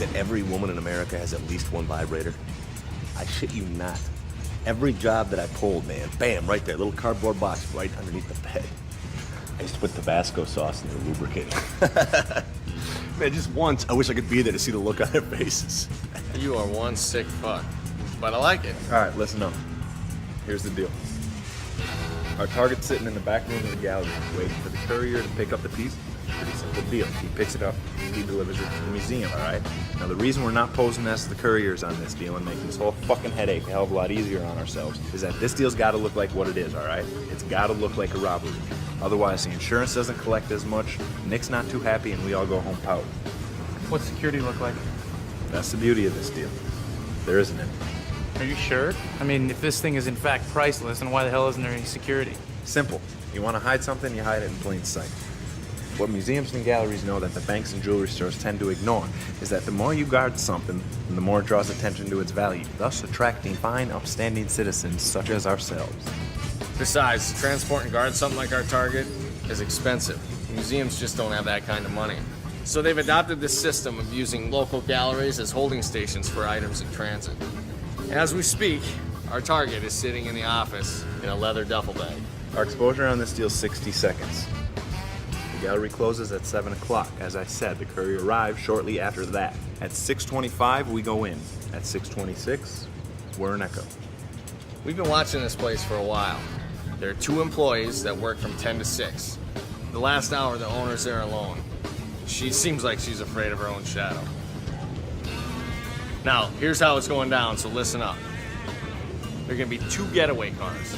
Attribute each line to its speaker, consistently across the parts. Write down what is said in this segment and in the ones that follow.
Speaker 1: that every woman in America has at least one vibrator? I shit you not. Every job that I pulled, man, bam, right there, little cardboard box right underneath the bed. I used to put Tabasco sauce in the lubricator. Man, just once, I wish I could be there to see the look on their faces.
Speaker 2: You are one sick fuck, but I like it.
Speaker 3: All right, listen up. Here's the deal. Our target's sitting in the back room of the gallery, waiting for the courier to pick up the piece. Pretty simple deal. He picks it up, he delivers it to the museum, all right? Now, the reason we're not posing as the couriers on this deal and making this whole fucking headache a hell of a lot easier on ourselves is that this deal's gotta look like what it is, all right? It's gotta look like a robbery. Otherwise, the insurance doesn't collect as much, Nick's not too happy, and we all go home pouting.
Speaker 4: What's security look like?
Speaker 3: That's the beauty of this deal. There isn't any.
Speaker 4: Are you sure? I mean, if this thing is in fact priceless, then why the hell isn't there any security?
Speaker 3: Simple. You want to hide something, you hide it in plain sight. What museums and galleries know that the banks and jewelry stores tend to ignore is that the more you guard something, the more it draws attention to its value, thus attracting fine, upstanding citizens such as ourselves.
Speaker 2: Besides, to transport and guard something like our target is expensive. Museums just don't have that kind of money. So they've adopted this system of using local galleries as holding stations for items in transit. As we speak, our target is sitting in the office in a leather duffel bag.
Speaker 3: Our exposure on this deal is 60 seconds. The gallery closes at 7 o'clock. As I said, the courier arrives shortly after that. At 6:25, we go in. At 6:26, we're an echo.
Speaker 2: We've been watching this place for a while. There are 2 employees that work from 10 to 6. The last hour, the owner's there alone. She seems like she's afraid of her own shadow. Now, here's how it's going down, so listen up. There are gonna be 2 getaway cars.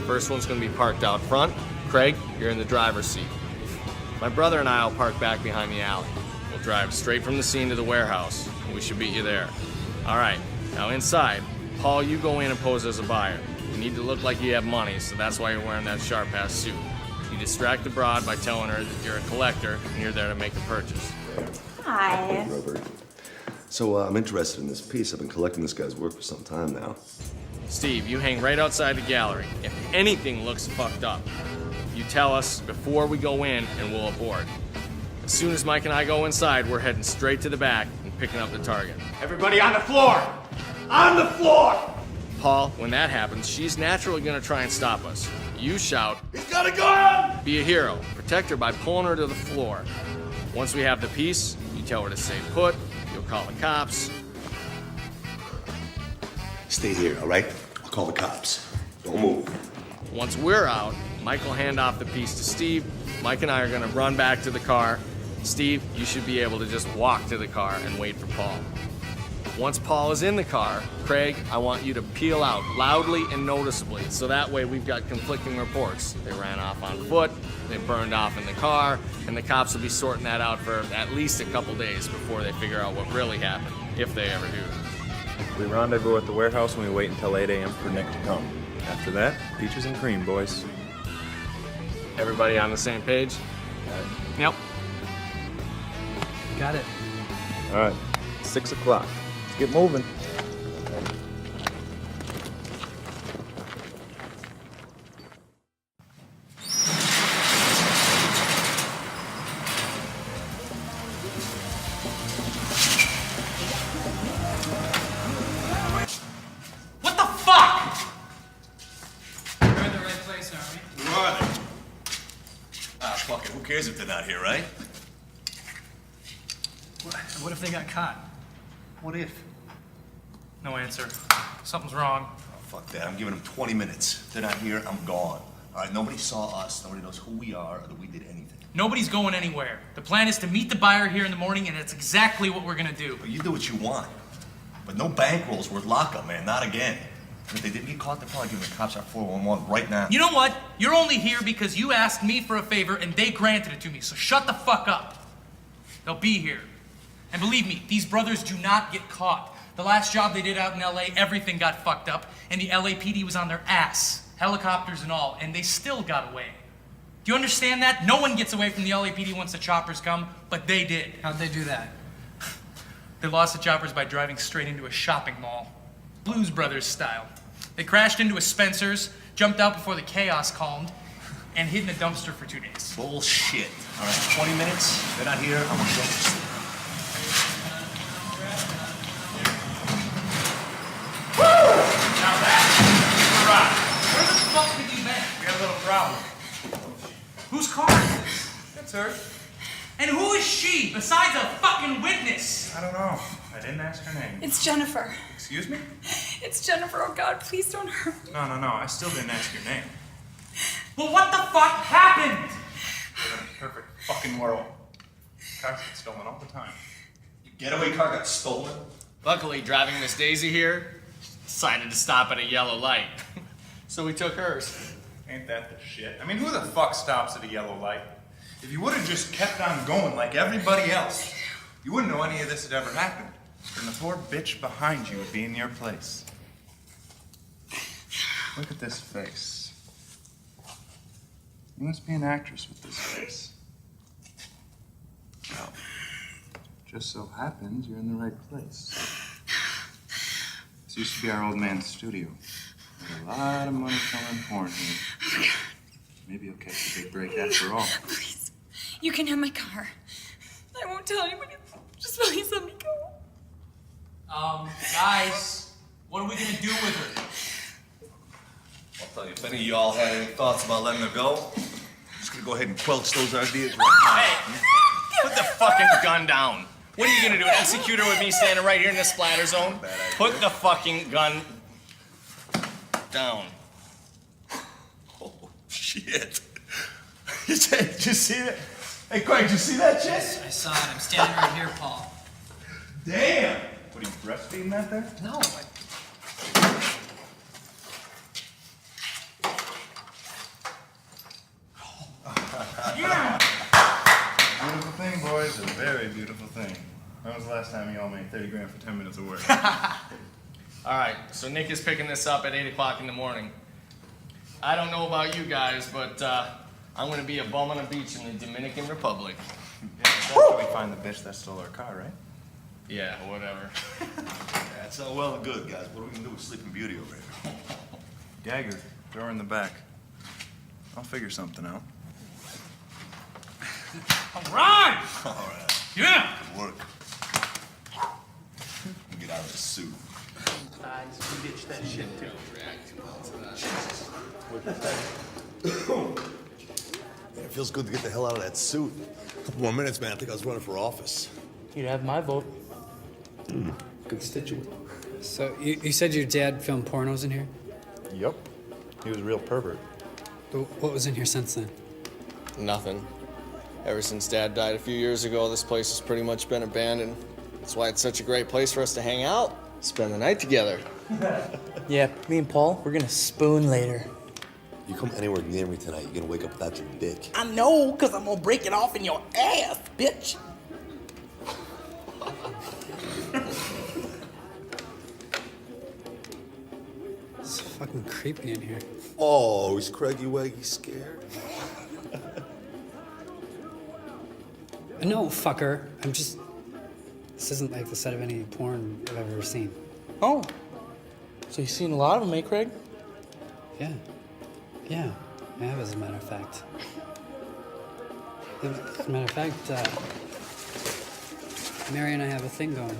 Speaker 2: First one's gonna be parked out front. Craig, you're in the driver's seat. My brother and I will park back behind the alley. We'll drive straight from the scene to the warehouse, and we should meet you there. All right, now inside, Paul, you go in and pose as a buyer. You need to look like you have money, so that's why you're wearing that sharp-ass suit. You distract the broad by telling her that you're a collector and you're there to make a purchase.
Speaker 5: Hi.
Speaker 1: Robert. So I'm interested in this piece. I've been collecting this guy's work for some time now.
Speaker 2: Steve, you hang right outside the gallery. If anything looks fucked up, you tell us before we go in and we'll abort. As soon as Mike and I go inside, we're heading straight to the back and picking up the target.
Speaker 6: Everybody on the floor! On the floor!
Speaker 2: Paul, when that happens, she's naturally gonna try and stop us. You shout,
Speaker 6: He's got a gun!
Speaker 2: be a hero. Protect her by pulling her to the floor. Once we have the piece, you tell her to stay put, you'll call the cops.
Speaker 1: Stay here, all right? I'll call the cops. Don't move.
Speaker 2: Once we're out, Mike will hand off the piece to Steve. Mike and I are gonna run back to the car. Steve, you should be able to just walk to the car and wait for Paul. Once Paul is in the car, Craig, I want you to peel out loudly and noticeably, so that way we've got conflicting reports. They ran off on foot, they burned off in the car, and the cops will be sorting that out for at least a couple days before they figure out what really happened, if they ever do.
Speaker 3: We rendezvous at the warehouse and we wait until 8 a.m. for Nick to come. After that, peaches and cream, boys.
Speaker 2: Everybody on the same page?
Speaker 4: Yep. Got it.
Speaker 3: All right, 6 o'clock. Let's get moving.
Speaker 6: What the fuck?
Speaker 4: We're in the right place, aren't we?
Speaker 1: Who are they? Ah, fuck it. Who cares if they're not here, right?
Speaker 4: What if they got caught?
Speaker 1: What if?
Speaker 4: No answer. Something's wrong.
Speaker 1: Oh, fuck that. I'm giving them 20 minutes. If they're not here, I'm gone. All right, nobody saw us. Nobody knows who we are or that we did anything.
Speaker 4: Nobody's going anywhere. The plan is to meet the buyer here in the morning, and it's exactly what we're gonna do.
Speaker 1: But you do what you want. But no bankrolls worth lockup, man. Not again. And if they didn't get caught, they're probably giving the cops our 411 right now.
Speaker 4: You know what? You're only here because you asked me for a favor and they granted it to me, so shut the fuck up. They'll be here. And believe me, these brothers do not get caught. The last job they did out in LA, everything got fucked up, and the LAPD was on their ass, helicopters and all, and they still got away. Do you understand that? No one gets away from the LAPD once the choppers come, but they did.
Speaker 7: How'd they do that?
Speaker 4: They lost the choppers by driving straight into a shopping mall. Blues Brothers style. They crashed into a Spencer's, jumped out before the chaos calmed, and hid in a dumpster for 2 days.
Speaker 1: Bullshit. All right, 20 minutes. They're not here. I'm gonna go to sleep.
Speaker 3: It's her.
Speaker 4: And who is she besides a fucking witness?
Speaker 3: I don't know. I didn't ask her name.
Speaker 5: It's Jennifer.
Speaker 3: Excuse me?
Speaker 5: It's Jennifer. Oh God, please don't hurt me.
Speaker 3: No. I still didn't ask your name.
Speaker 4: Well, what the fuck happened?
Speaker 3: We're in a perfect fucking world. Cars get stolen all the time.
Speaker 1: Your getaway car got stolen?
Speaker 2: Luckily, driving Miss Daisy here decided to stop at a yellow light. So we took hers.
Speaker 3: Ain't that the shit? I mean, who the fuck stops at a yellow light? If you would have just kept on going like everybody else, you wouldn't know any of this had ever happened. And the poor bitch behind you would be in your place. Look at this face. You must be an actress with this face. Well, just so happens you're in the right place. This used to be our old man's studio. There's a lot of money filming porn here. Maybe you'll catch a big break after all.
Speaker 5: Please, you can have my car. I won't tell anybody. Just please let me go.
Speaker 4: Guys, what are we gonna do with her?
Speaker 1: I'll tell you, if any of y'all had any thoughts about letting her go, I'm just gonna go ahead and quelch those ideas right
Speaker 2: Hey, put the fucking gun down. What are you gonna do? Execute her with me standing right here in the splatter zone? Put the fucking gun down.
Speaker 1: now. Oh, shit. Did you see that? Hey, Craig, did you see that shit?
Speaker 7: I saw it. I'm standing right here, Paul.
Speaker 1: Damn!
Speaker 3: What are you breastfeeding that there?
Speaker 7: No,
Speaker 3: Beautiful thing, boys. A very beautiful thing. When was the last time you all made 30 grand for 10 minutes of work?
Speaker 2: All right, so Nick is picking this up at 8 o'clock in the morning. I don't know about you guys, but I'm gonna be a bum on a beach in the Dominican Republic.
Speaker 3: Yeah, that's where we find the bitch that stole our car, right?
Speaker 2: Yeah, whatever.
Speaker 1: That's all well and good, guys. What are we gonna do with Sleeping Beauty over here?
Speaker 3: Gagger, throw her in the back. I'll figure something out.
Speaker 4: All right!
Speaker 1: All right,
Speaker 4: Yeah!
Speaker 1: good work. Get out of the suit. Man, it feels good to get the hell out of that suit. A couple more minutes, man. I think I was running for office.
Speaker 7: you'd have my vote.
Speaker 1: Constituent.
Speaker 8: So you said your dad filmed pornos in here?
Speaker 3: Yup. He was a real pervert.
Speaker 8: But what was in here since then?
Speaker 2: Nothing. Ever since Dad died a few years ago, this place has pretty much been abandoned. That's why it's such a great place for us to hang out, spend the night together.
Speaker 7: Yeah, me and Paul, we're gonna spoon later.
Speaker 1: You come anywhere near me tonight, you're gonna wake up without your dick.
Speaker 7: I know, cause I'm gonna break it off in your ass, bitch.
Speaker 8: It's fucking creepy in here.
Speaker 1: Oh, is Craigie Waggy scared?
Speaker 8: No, fucker. I'm just... This isn't like the set of any porn I've ever seen.
Speaker 7: Oh, so you've seen a lot of them, eh, Craig?
Speaker 8: Yeah. Yeah, I have, as a matter of fact. As a matter of fact, Mary and I have a thing going.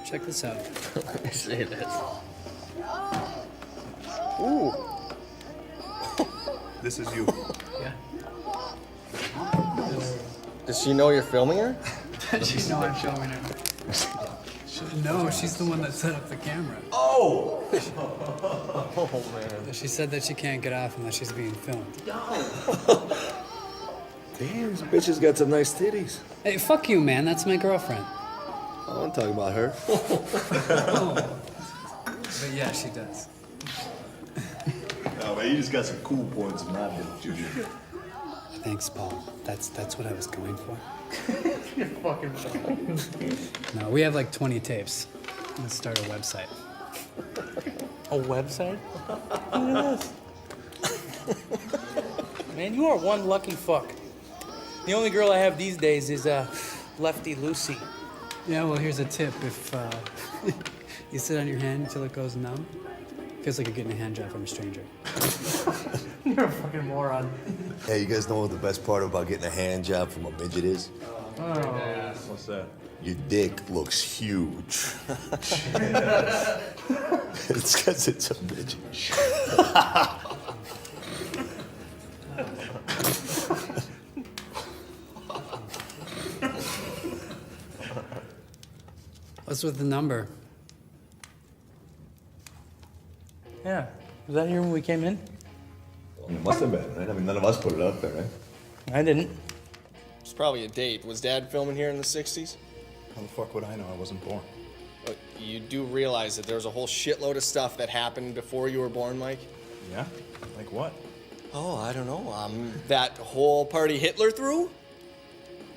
Speaker 8: Check this out.
Speaker 2: Let me see this.
Speaker 3: This is you.
Speaker 8: Yeah.
Speaker 2: Does she know you're filming her?
Speaker 8: She's know I'm filming her. No, she's the one that set up the camera.
Speaker 1: Oh!
Speaker 8: She said that she can't get off unless she's being filmed.
Speaker 1: Damn, this bitch has got some nice titties.
Speaker 8: Hey, fuck you, man. That's my girlfriend.
Speaker 1: Oh, I'm talking about her.
Speaker 8: But yeah, she does.
Speaker 1: Oh, man, you just got some cool points in my book, Junior.
Speaker 8: Thanks, Paul. That's what I was going for.
Speaker 7: You're fucking
Speaker 8: No, we have like 20 tapes. Let's start a website.
Speaker 7: A website? Look at this. Man, you are one lucky fuck. The only girl I have these days is Lefty Lucy.
Speaker 8: Yeah, well, here's a tip. If you sit on your hand until it goes numb, feels like you're getting a hand job from a stranger.
Speaker 7: You're a fucking moron.
Speaker 1: Hey, you guys know what the best part about getting a hand job from a midget is?
Speaker 3: What's that?
Speaker 1: Your dick looks huge. It's because it's a midget.
Speaker 8: What's with the number?
Speaker 7: Yeah. Was that here when we came in?
Speaker 1: It must have been, right? I mean, none of us put it up there, right?
Speaker 7: I didn't.
Speaker 2: It's probably a date. Was Dad filming here in the 60s?
Speaker 3: How the fuck would I know? I wasn't born.
Speaker 2: But you do realize that there was a whole shitload of stuff that happened before you were born, Mike?
Speaker 3: Yeah? Like what?
Speaker 2: Oh, I don't know. That whole party Hitler threw?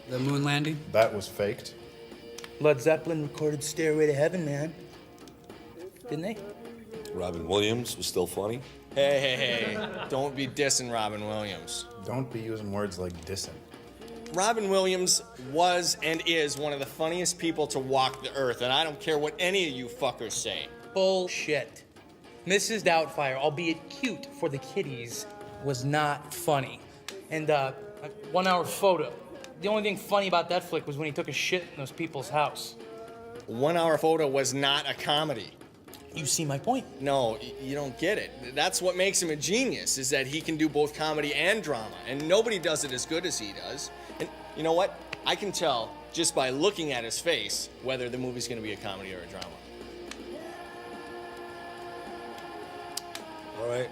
Speaker 8: The moon landing?
Speaker 3: That was faked.
Speaker 7: Led Zeppelin recorded Stairway to Heaven, man. Didn't they?
Speaker 1: Robin Williams was still funny.
Speaker 2: Hey. Don't be dissing Robin Williams.
Speaker 3: Don't be using words like dissing.
Speaker 2: Robin Williams was and is one of the funniest people to walk the earth, and I don't care what any of you fuckers say.
Speaker 7: Bullshit. Mrs. Doubtfire, albeit cute for the kiddies, was not funny. And a 1 hour photo. The only thing funny about that flick was when he took a shit in those people's house.
Speaker 2: 1 hour photo was not a comedy.
Speaker 7: You see my point?
Speaker 2: No, you don't get it. That's what makes him a genius, is that he can do both comedy and drama, and nobody does it as good as he does. And you know what? I can tell just by looking at his face whether the movie's gonna be a comedy or a drama.
Speaker 1: All right.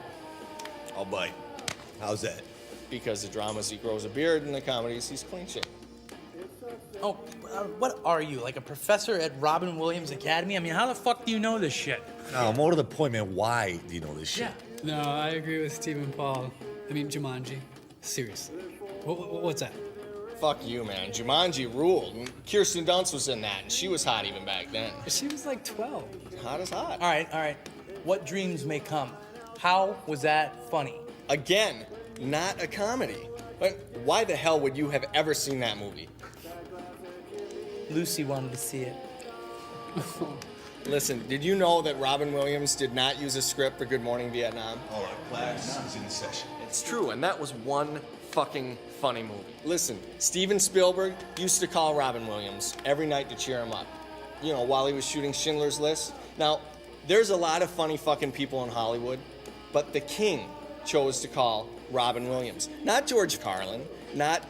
Speaker 1: I'll bite. How's that?
Speaker 2: Because the dramas he grows a beard and the comedies he's clean shaven.
Speaker 7: Oh, what are you, like a professor at Robin Williams Academy? I mean, how the fuck do you know this shit?
Speaker 1: No, more to the point, man. Why do you know this shit?
Speaker 8: No, I agree with Stephen Paul. I mean, Jumanji. Seriously. What's that?
Speaker 2: Fuck you, man. Jumanji ruled. And Kirsten Dunst was in that, and she was hot even back then.
Speaker 8: She was like 12.
Speaker 2: Hot as hot.
Speaker 7: All right. What dreams may come? How was that funny?
Speaker 2: Again, not a comedy. But why the hell would you have ever seen that movie?
Speaker 7: Lucy wanted to see it.
Speaker 2: Listen, did you know that Robin Williams did not use a script for Good Morning Vietnam?
Speaker 1: All right, class is in session.
Speaker 2: It's true, and that was one fucking funny movie. Listen, Steven Spielberg used to call Robin Williams every night to cheer him up. You know, while he was shooting Schindler's List. Now, there's a lot of funny fucking people in Hollywood, but the king chose to call Robin Williams. Not George Carlin, not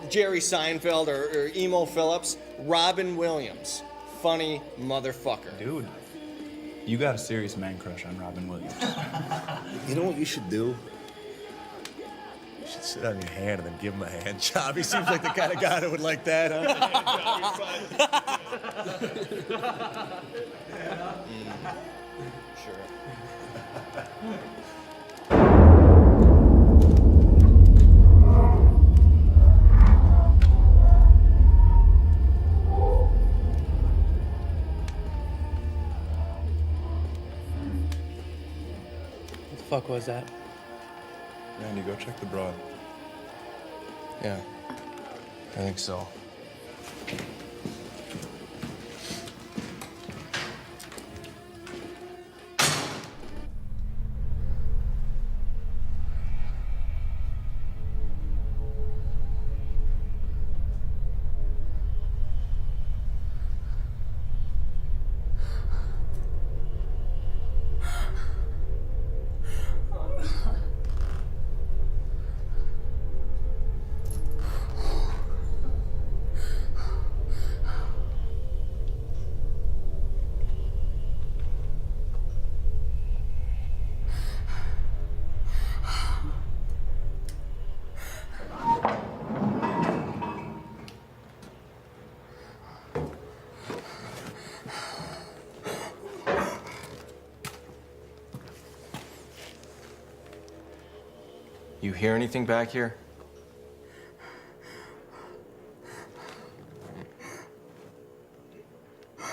Speaker 2: Jerry Seinfeld or Emo Phillips. Robin Williams. Funny motherfucker.
Speaker 3: Dude, you got a serious man crush on Robin Williams.
Speaker 1: You know what you should do? You should sit on your hand and then give him a hand job. He seems like the kind of guy that would like that, huh?
Speaker 2: Sure.
Speaker 7: What the fuck was that?
Speaker 3: Randy, go check the broad.
Speaker 2: Yeah, I think so. You hear anything back here? Do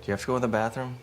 Speaker 2: you have to go to the bathroom?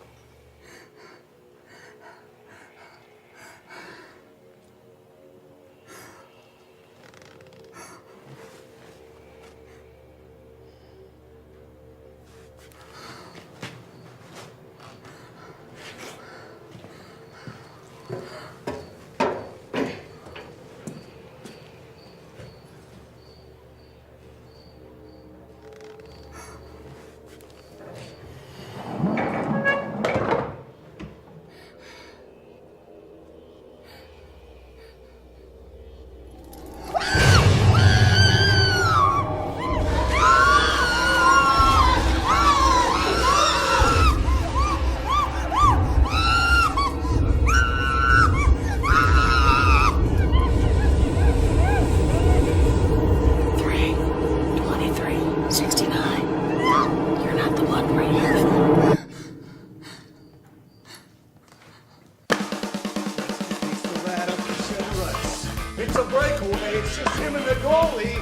Speaker 9: It's a breakaway. It's just him and the goalie.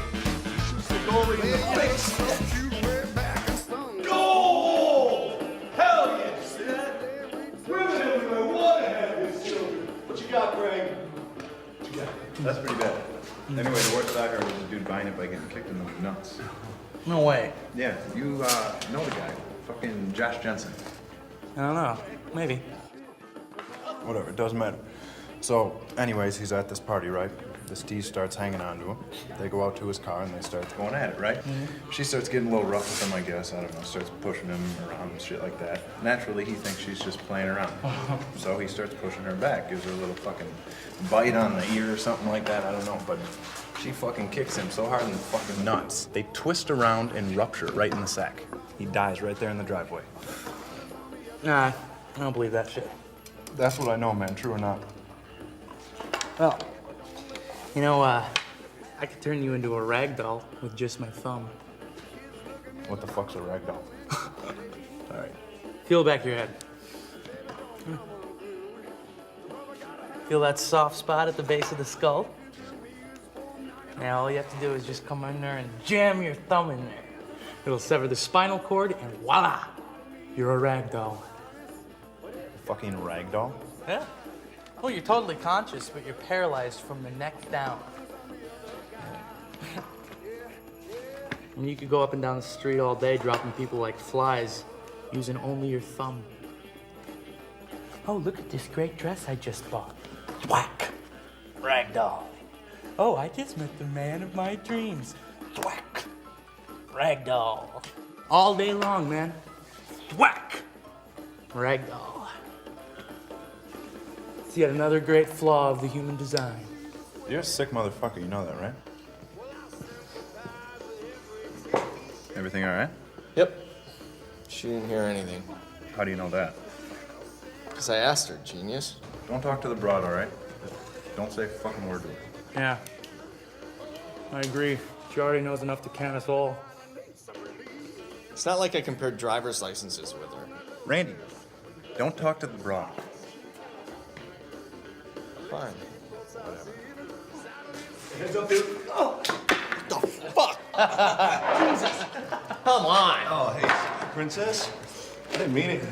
Speaker 9: Shoots the goalie in the face. Goal! Hell yes! Women everywhere want to have these children. What you got, Greg? What you got?
Speaker 3: That's pretty bad. Anyway, the word that I heard was a dude buying it by getting kicked in the nuts.
Speaker 7: No way.
Speaker 3: Yeah, you know the guy. Fucking Josh Jensen.
Speaker 7: I don't know. Maybe.
Speaker 3: Whatever, it doesn't matter. So, anyways, he's at this party, right? This D starts hanging on to him. They go out to his car and they start going at it, right? She starts getting a little rough with him, I guess. I don't know. Starts pushing him around and shit like that. Naturally, he thinks she's just playing around. So he starts pushing her back, gives her a little fucking bite on the ear or something like that. I don't know, but she fucking kicks him so hard in the fucking nuts. They twist around and rupture right in the sack. He dies right there in the driveway.
Speaker 7: Nah, I don't believe that shit.
Speaker 3: That's what I know, man. True or not?
Speaker 7: Well, you know, I could turn you into a rag doll with just my thumb.
Speaker 3: What the fuck's a rag doll?
Speaker 7: All right. Feel the back of your head. Feel that soft spot at the base of the skull? Now all you have to do is just come in there and jam your thumb in there. It'll sever the spinal cord and voila! You're a rag doll.
Speaker 3: Fucking rag doll?
Speaker 7: Yeah. Oh, you're totally conscious, but you're paralyzed from the neck down. And you could go up and down the street all day dropping people like flies using only your thumb. Oh, look at this great dress I just bought. Whack! Ragdoll. Oh, I just met the man of my dreams. Whack! Ragdoll. All day long, man. Whack! Ragdoll. It's yet another great flaw of the human design.
Speaker 3: You're a sick motherfucker, you know that, right? Everything all right?
Speaker 2: Yep. She didn't hear anything.
Speaker 3: How do you know that?
Speaker 2: Because I asked her, genius.
Speaker 3: Don't talk to the broad, all right? Don't say a fucking word to her.
Speaker 7: Yeah. I agree. She already knows enough to count us all.
Speaker 2: It's not like I compared driver's licenses with her.
Speaker 3: Randy, don't talk to the broad.
Speaker 2: Fine. Whatever.
Speaker 9: Hands up, dude. Oh!
Speaker 2: The fuck? Jesus. Come on.
Speaker 9: Oh, hey, princess. I didn't mean it.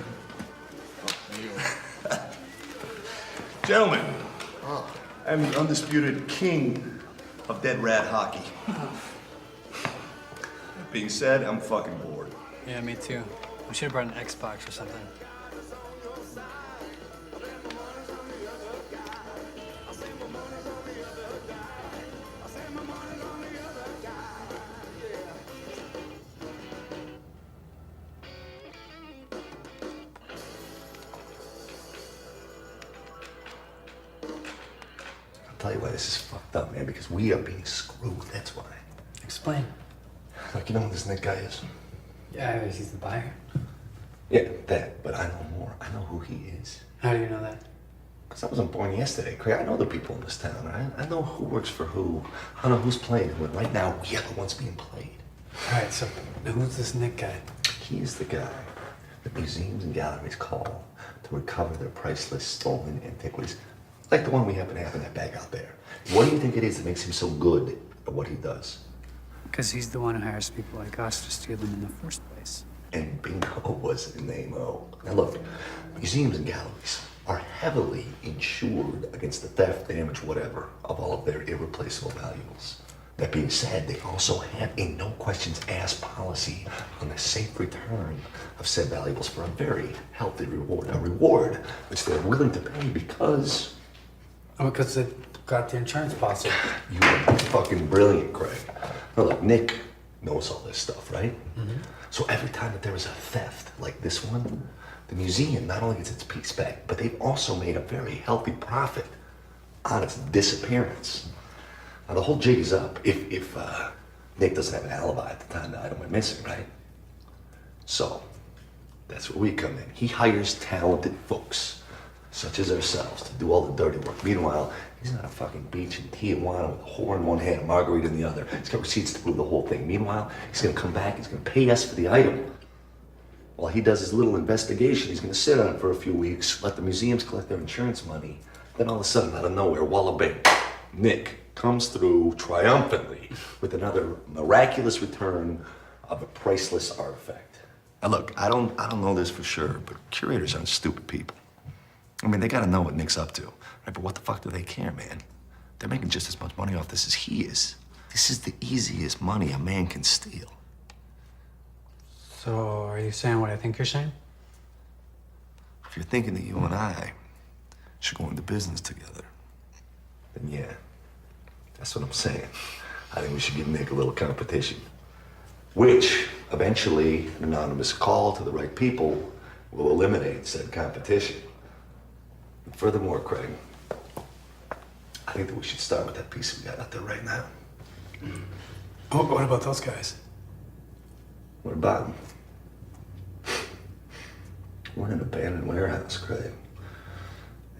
Speaker 9: Gentlemen, I'm the undisputed king of dead rat hockey. That being said, I'm fucking bored.
Speaker 8: Yeah, me too. We should have brought an Xbox or something.
Speaker 9: I'll tell you why this is fucked up, man, because we are being screwed, that's why.
Speaker 8: Explain.
Speaker 9: Like, you know who this Nick guy is?
Speaker 8: Yeah, he's the buyer.
Speaker 9: Yeah, that, but I know more. I know who he is.
Speaker 8: How do you know that?
Speaker 9: Because I wasn't born yesterday, Craig. I know the people in this town, right? I know who works for who. I know who's playing who, and right now, we are the ones being played.
Speaker 8: All right, so who's this Nick guy?
Speaker 9: He is the guy that museums and galleries call to recover their priceless stolen antiquities, like the one we happen to have in that bag out there. What do you think it is that makes him so good at what he does?
Speaker 8: Because he's the one who hires people like us to steal them in the first place.
Speaker 9: And bingo was the name. Oh, now look, museums and galleries are heavily insured against the theft, damage, whatever, of all of their irreplaceable valuables. That being said, they also have a no questions asked policy on the safe return of said valuables for a very healthy reward. A reward which they're willing to pay because...
Speaker 8: Oh, because they got the insurance policy.
Speaker 9: You are fucking brilliant, Craig. Now look, Nick knows all this stuff, right? Mm-hmm. So every time that there is a theft like this one, the museum not only gets its piece back, but they've also made a very healthy profit on its disappearance. Now the whole jig is up if Nick doesn't have an alibi at the time the item went missing, right? So that's where we come in. He hires talented folks, such as ourselves, to do all the dirty work. Meanwhile, he's on a fucking beach in Tijuana with a whore in one hand, a margarita in the other. He's got receipts to prove the whole thing. Meanwhile, he's gonna come back, he's gonna pay us for the item. While he does his little investigation, he's gonna sit on it for a few weeks, let the museums collect their insurance money. Then all of a sudden, out of nowhere, walla bing, Nick comes through triumphantly with another miraculous return of a priceless artifact. Now look, I don't know this for sure, but curators aren't stupid people. I mean, they gotta know what Nick's up to, right? But what the fuck do they care, man? They're making just as much money off this as he is. This is the easiest money a man can steal.
Speaker 8: So, are you saying what I think you're saying?
Speaker 9: If you're thinking that you and I should go into business together, then yeah, that's what I'm saying. I think we should give Nick a little competition, which eventually an anonymous call to the right people will eliminate said competition. And furthermore, Craig, I think that we should start with that piece we got out there right now.
Speaker 8: Oh, what about those guys?
Speaker 9: What about them? We're in an abandoned warehouse, Craig.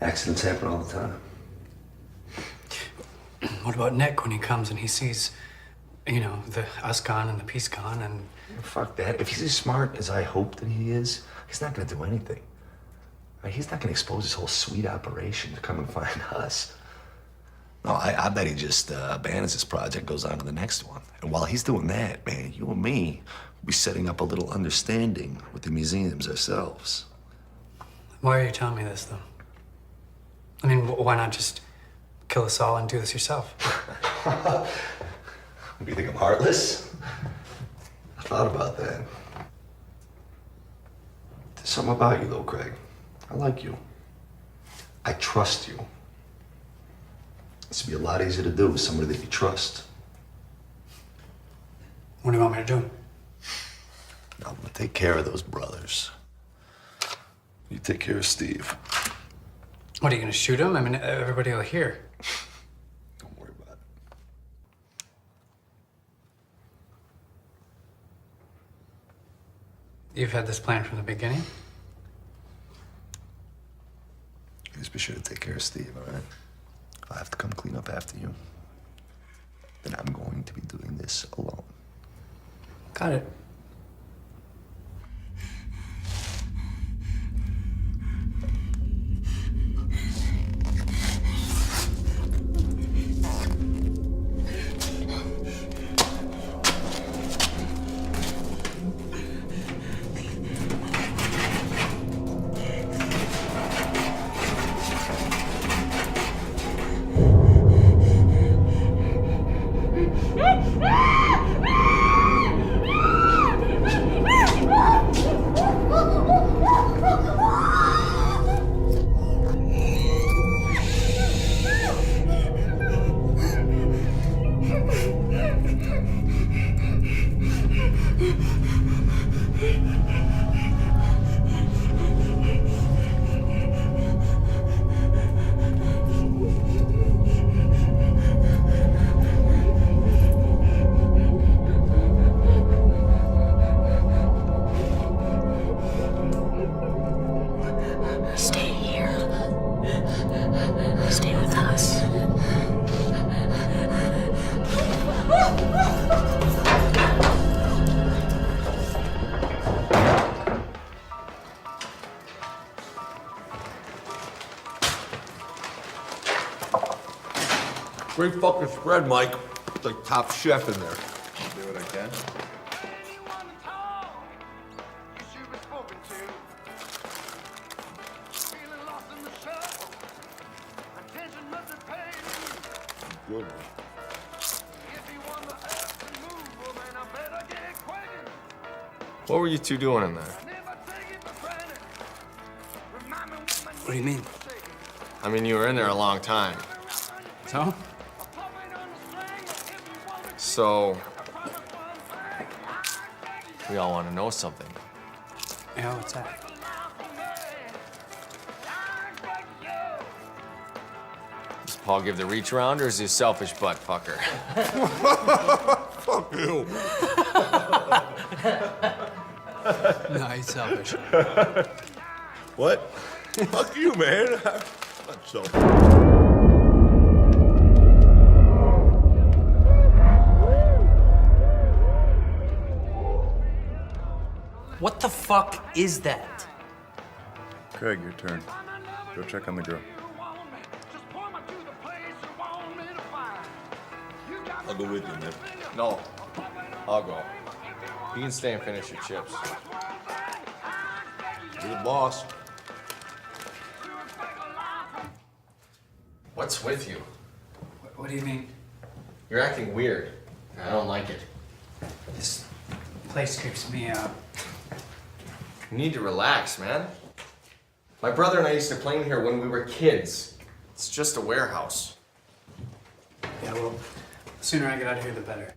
Speaker 9: Accidents happen all the time.
Speaker 8: What about Nick when he comes and he sees, you know, the us gone and the piece gone and...
Speaker 9: Fuck that. If he's as smart as I hope that he is, he's not gonna do anything. Right? He's not gonna expose his whole sweet operation to come and find us. No, I bet he just abandons this project, goes on to the next one. And while he's doing that, man, you and me will be setting up a little understanding with the museums ourselves.
Speaker 8: Why are you telling me this, though? I mean, why not just kill us all and do this yourself?
Speaker 9: Do you think I'm heartless? I thought about that. There's something about you, though, Craig. I like you. I trust you. This would be a lot easier to do with somebody that you trust.
Speaker 8: What do you want me to do?
Speaker 9: I'm gonna take care of those brothers. You take care of Steve.
Speaker 8: What, are you gonna shoot him? I mean, everybody will hear.
Speaker 9: Don't worry about it.
Speaker 8: You've had this plan from the beginning?
Speaker 9: Just be sure to take care of Steve, all right? If I have to come clean up after you, then I'm going to be doing this alone.
Speaker 8: Got it.
Speaker 5: Stay here. Stay with us.
Speaker 1: Great fucking spread, Mike. It's like top chef in there.
Speaker 3: Do what I can.
Speaker 1: Good.
Speaker 2: What were you two doing in there?
Speaker 8: What do you mean?
Speaker 2: I mean, you were in there a long time.
Speaker 8: So?
Speaker 2: So, we all want to know something.
Speaker 8: Yeah, what's that?
Speaker 2: Does Paul give the reach around, or is he a selfish butt fucker?
Speaker 1: Fuck you.
Speaker 8: No, he's selfish.
Speaker 1: What? Fuck you, man. Not so.
Speaker 7: What the fuck is that?
Speaker 3: Craig, your turn. Go check on the girl.
Speaker 1: I'll go with you, man.
Speaker 2: No, I'll go. You can stay and finish your chips.
Speaker 1: You're the boss.
Speaker 2: What's with you?
Speaker 8: What do you mean?
Speaker 2: You're acting weird. I don't like it.
Speaker 8: This place creeps me out.
Speaker 2: You need to relax, man. My brother and I used to play in here when we were kids. It's just a warehouse.
Speaker 8: Yeah, well, the sooner I get out of here, the better.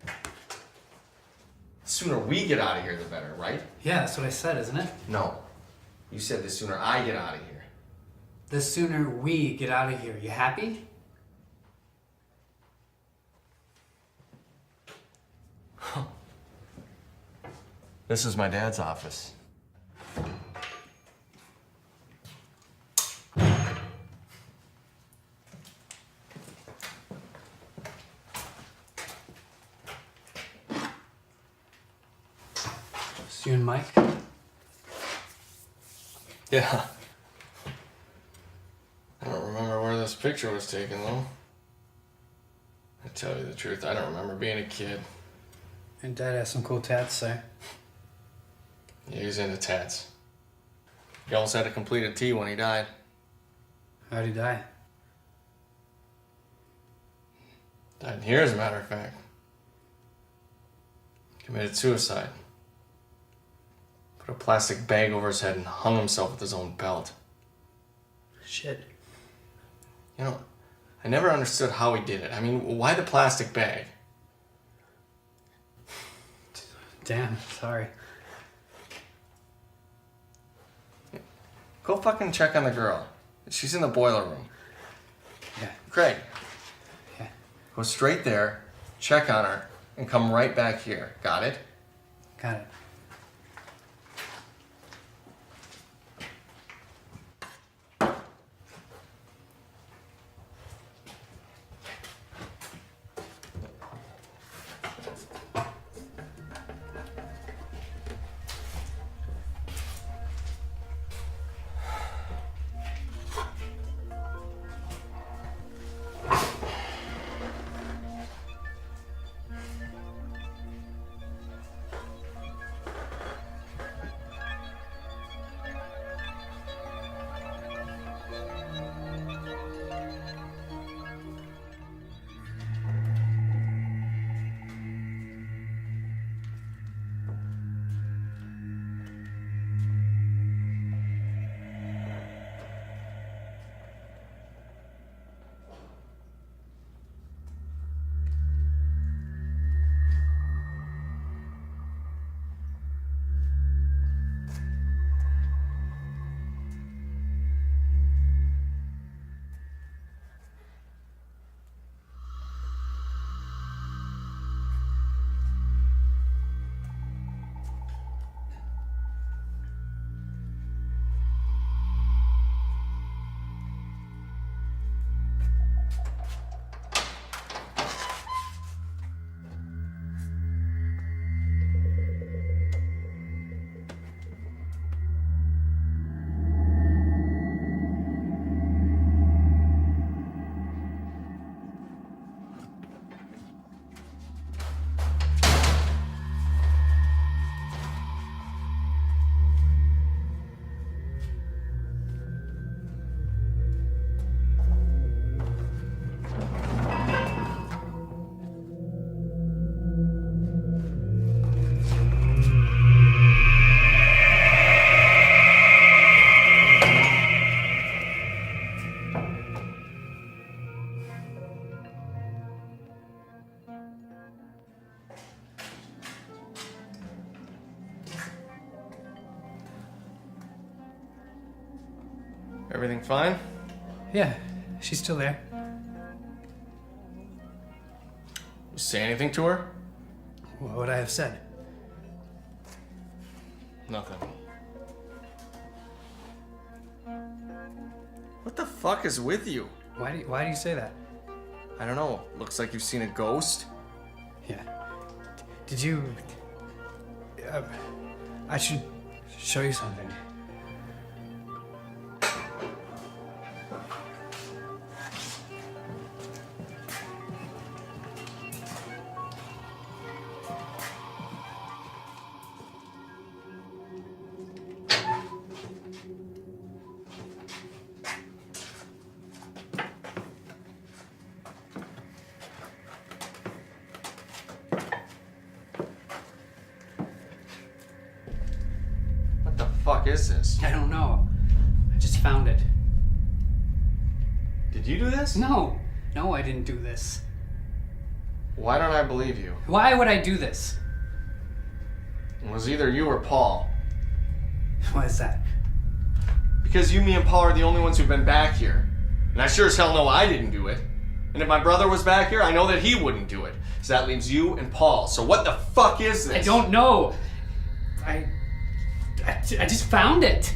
Speaker 2: The sooner we get out of here, the better, right?
Speaker 8: Yeah, that's what I said, isn't it?
Speaker 2: No. You said the sooner I get out of here.
Speaker 8: The sooner we get out of here. You happy?
Speaker 2: This is my dad's office.
Speaker 8: It's you and Mike?
Speaker 2: Yeah. I don't remember where this picture was taken, though. I tell you the truth, I don't remember being a kid.
Speaker 8: And Dad has some cool tats, sir.
Speaker 2: Yeah, he was into tats. He almost had a completed T when he died.
Speaker 8: How'd he die?
Speaker 2: Died in here, as a matter of fact. Committed suicide. Put a plastic bag over his head and hung himself with his own belt.
Speaker 8: Shit.
Speaker 2: You know, I never understood how he did it. I mean, why the plastic bag?
Speaker 8: Damn, sorry.
Speaker 2: Go fucking check on the girl. She's in the boiler room.
Speaker 8: Yeah.
Speaker 2: Craig.
Speaker 8: Yeah.
Speaker 2: Go straight there, check on her, and come right back here. Got it?
Speaker 8: Got it.
Speaker 2: Everything fine?
Speaker 8: Yeah, she's still there.
Speaker 2: You say anything to her?
Speaker 8: What would I have said?
Speaker 2: Nothing. What the fuck is with you?
Speaker 8: Why do you say that?
Speaker 2: I don't know. Looks like you've seen a ghost.
Speaker 8: Yeah. Did you... I should show you something.
Speaker 2: fuck is this?
Speaker 8: I don't know. I just found it.
Speaker 2: Did you do this?
Speaker 8: No, I didn't do this.
Speaker 2: Why don't I believe you?
Speaker 8: Why would I do this?
Speaker 2: It was either you or Paul.
Speaker 8: Why is that?
Speaker 2: Because you, me, and Paul are the only ones who've been back here. And I sure as hell know I didn't do it. And if my brother was back here, I know that he wouldn't do it. So that leaves you and Paul. So what the fuck is this?
Speaker 8: I don't know. I just found it.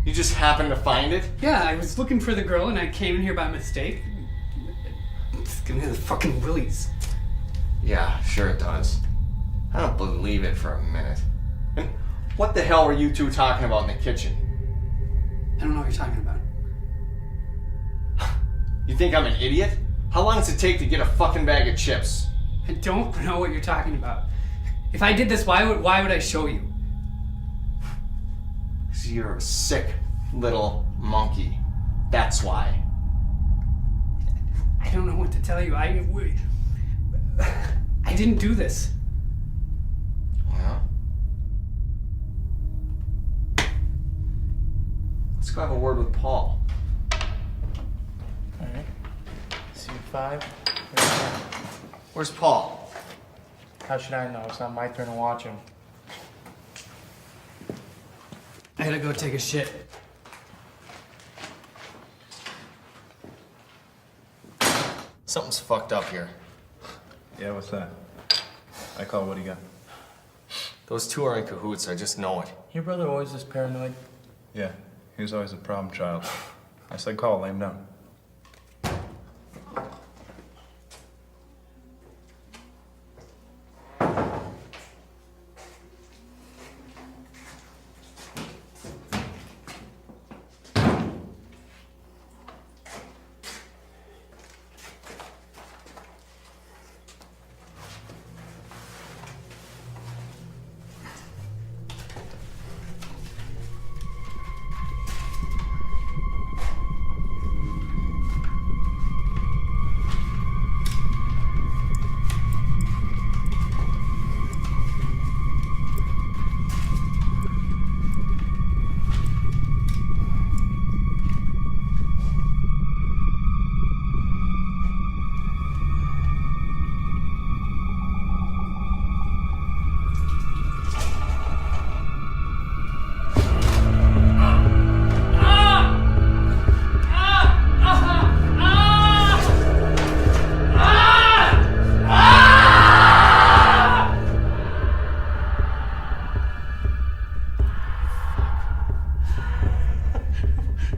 Speaker 2: You just happened to find it?
Speaker 8: Yeah, I was looking for the girl and I came in here by mistake. It's gonna be the fucking willies.
Speaker 2: Yeah, sure it does. I don't believe it for a minute. And what the hell were you two talking about in the kitchen?
Speaker 8: I don't know what you're talking about.
Speaker 2: You think I'm an idiot? How long does it take to get a fucking bag of chips?
Speaker 8: I don't know what you're talking about. If I did this, why would I show you?
Speaker 2: Because you're a sick little monkey. That's why.
Speaker 8: I don't know what to tell you. I didn't do this.
Speaker 2: Well, let's go have a word with Paul.
Speaker 7: Alright. Scene 5.
Speaker 2: Where's Paul?
Speaker 7: How should I know? It's not my turn to watch him.
Speaker 8: I gotta go take a shit.
Speaker 2: Something's fucked up here.
Speaker 3: Yeah, what's that? I call, what do you got?
Speaker 2: Those two are in cahoots, I just know it.
Speaker 7: Your brother always this paranoid.
Speaker 3: Yeah, he was always a problem child. I said call, lay him down.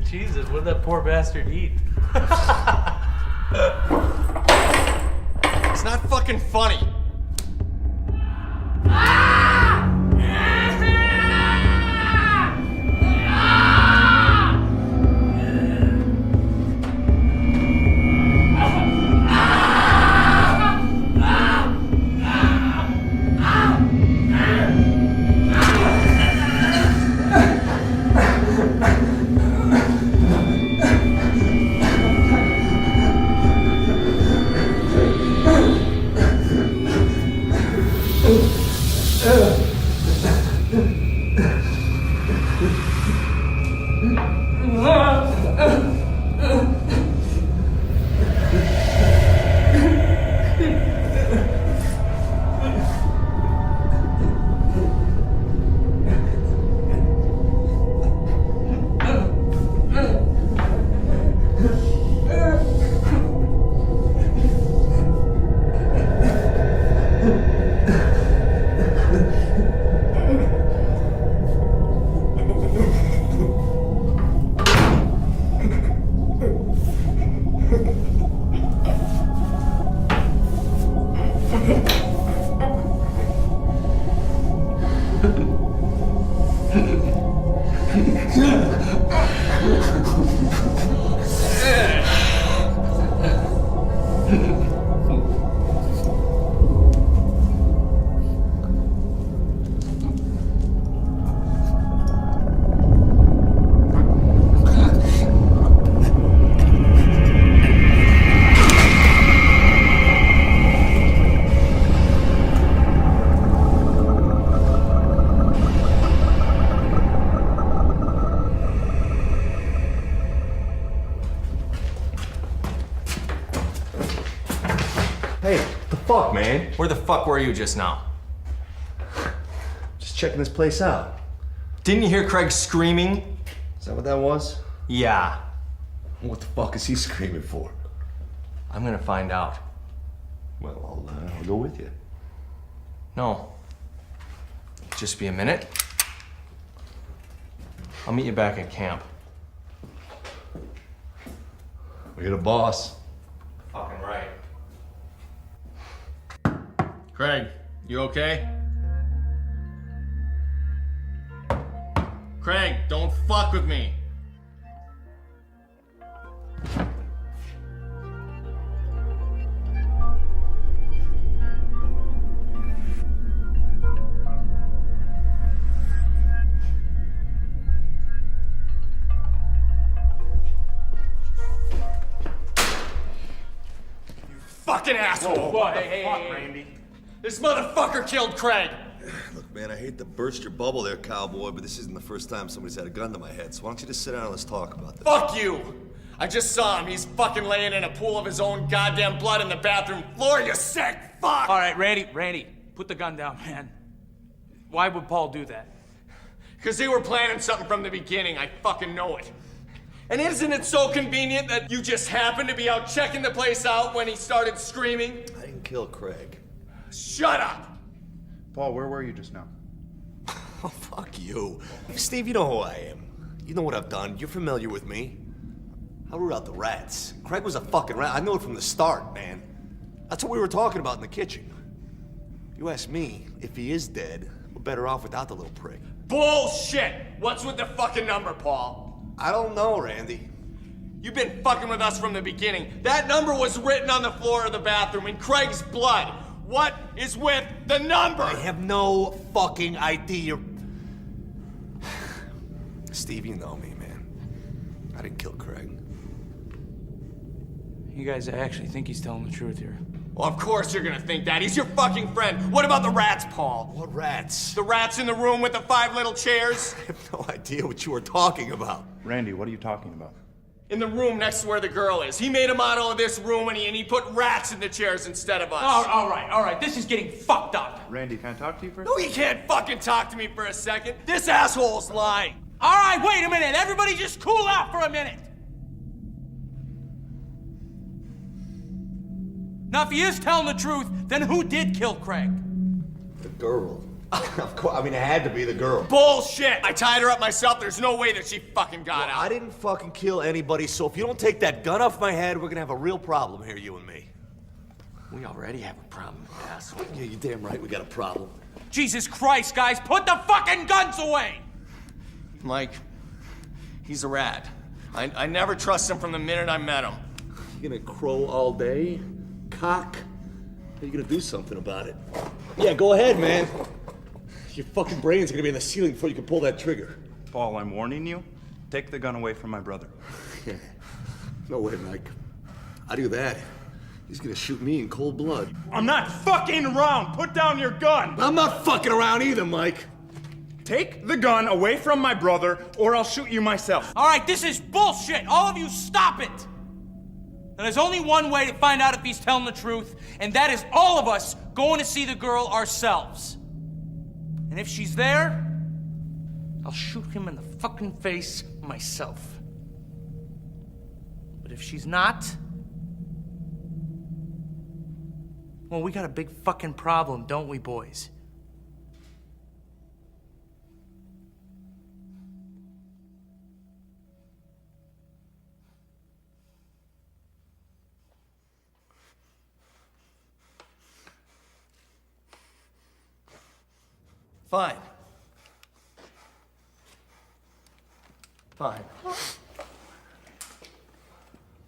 Speaker 7: Jesus, what did that poor bastard eat?
Speaker 2: It's not fucking funny.
Speaker 1: Hey, what the fuck, man?
Speaker 2: Where the fuck were you just now?
Speaker 1: Just checking this place out.
Speaker 2: Didn't you hear Craig screaming?
Speaker 1: Is that what that was?
Speaker 2: Yeah.
Speaker 1: What the fuck is he screaming for?
Speaker 2: I'm gonna find out.
Speaker 1: Well, I'll go with you.
Speaker 2: No. Just be a minute. I'll meet you back at camp.
Speaker 1: You're the boss.
Speaker 2: Fucking right. Craig, you okay? Craig, don't fuck with me. Fucking asshole!
Speaker 6: What? Hey, Randy.
Speaker 2: This motherfucker killed Craig!
Speaker 1: Look, man, I hate to burst your bubble there, cowboy, but this isn't the first time somebody's had a gun to my head, so why don't you just sit down and let's talk about this?
Speaker 2: Fuck you! I just saw him. He's fucking laying in a pool of his own goddamn blood in the bathroom floor, you sick fuck!
Speaker 7: All right, Randy, put the gun down, man. Why would Paul do that?
Speaker 2: Because they were planning something from the beginning. I fucking know it. And isn't it so convenient that you just happened to be out checking the place out when he started screaming?
Speaker 1: I didn't kill Craig.
Speaker 2: Shut up!
Speaker 3: Paul, where were you just now?
Speaker 1: Oh, fuck you. Steve, you know who I am. You know what I've done. You're familiar with me. I root out the rats. Craig was a fucking rat. I knew it from the start, man. That's what we were talking about in the kitchen. You ask me, if he is dead, we're better off without the little prick.
Speaker 2: Bullshit! What's with the fucking number, Paul?
Speaker 1: I don't know, Randy.
Speaker 2: You've been fucking with us from the beginning. That number was written on the floor of the bathroom in Craig's blood. What is with the number?
Speaker 1: I have no fucking idea. Steve, you know me, man. I didn't kill Craig.
Speaker 7: You guys actually think he's telling the truth here?
Speaker 2: Well, of course you're gonna think that. He's your fucking friend. What about the rats, Paul?
Speaker 1: What rats?
Speaker 2: The rats in the room with the 5 little chairs?
Speaker 1: I have no idea what you were talking about.
Speaker 3: Randy, what are you talking about?
Speaker 2: In the room next to where the girl is. He made a model of this room and he put rats in the chairs instead of us.
Speaker 7: Oh, all right. This is getting fucked up.
Speaker 3: Randy, can I talk to you for a
Speaker 2: No, you can't fucking talk to me for a second. This asshole's lying.
Speaker 7: All right, wait a minute. Everybody just cool out for a minute. Now, if he is telling the truth, then who did kill Craig?
Speaker 1: The girl. Of course, I mean, it had to be the girl.
Speaker 2: Bullshit! I tied her up myself. There's no way that she fucking got out.
Speaker 1: I didn't fucking kill anybody, so if you don't take that gun off my head, we're gonna have a real problem here, you and me.
Speaker 2: We already have a problem, asshole.
Speaker 1: Yeah, you're damn right, we got a problem.
Speaker 7: Jesus Christ, guys, put the fucking guns away!
Speaker 2: Mike, he's a rat. I never trust him from the minute I met him.
Speaker 1: You gonna crow all day? Cock? Are you gonna do something about it? Yeah, go ahead, man. Your fucking brain's gonna be in the ceiling before you can pull that trigger.
Speaker 3: Paul, I'm warning you. Take the gun away from my brother.
Speaker 1: No way, Mike. I do that. He's gonna shoot me in cold blood.
Speaker 6: I'm not fucking around. Put down your gun.
Speaker 1: I'm not fucking around either, Mike.
Speaker 6: Take the gun away from my brother, or I'll shoot you myself.
Speaker 7: All right, this is bullshit. All of you stop it. And there's only one way to find out if he's telling the truth, and that is all of us going to see the girl ourselves. And if she's there, I'll shoot him in the fucking face myself. But if she's not, well, we got a big fucking problem, don't we, boys?
Speaker 2: Fine. Fine.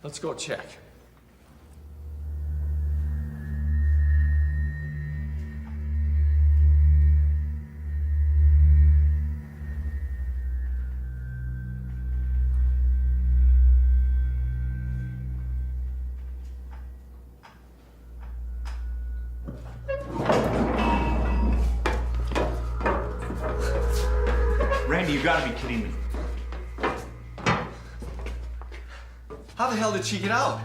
Speaker 2: Let's go check.
Speaker 3: Randy, you gotta be kidding me.
Speaker 2: How the hell did she get out?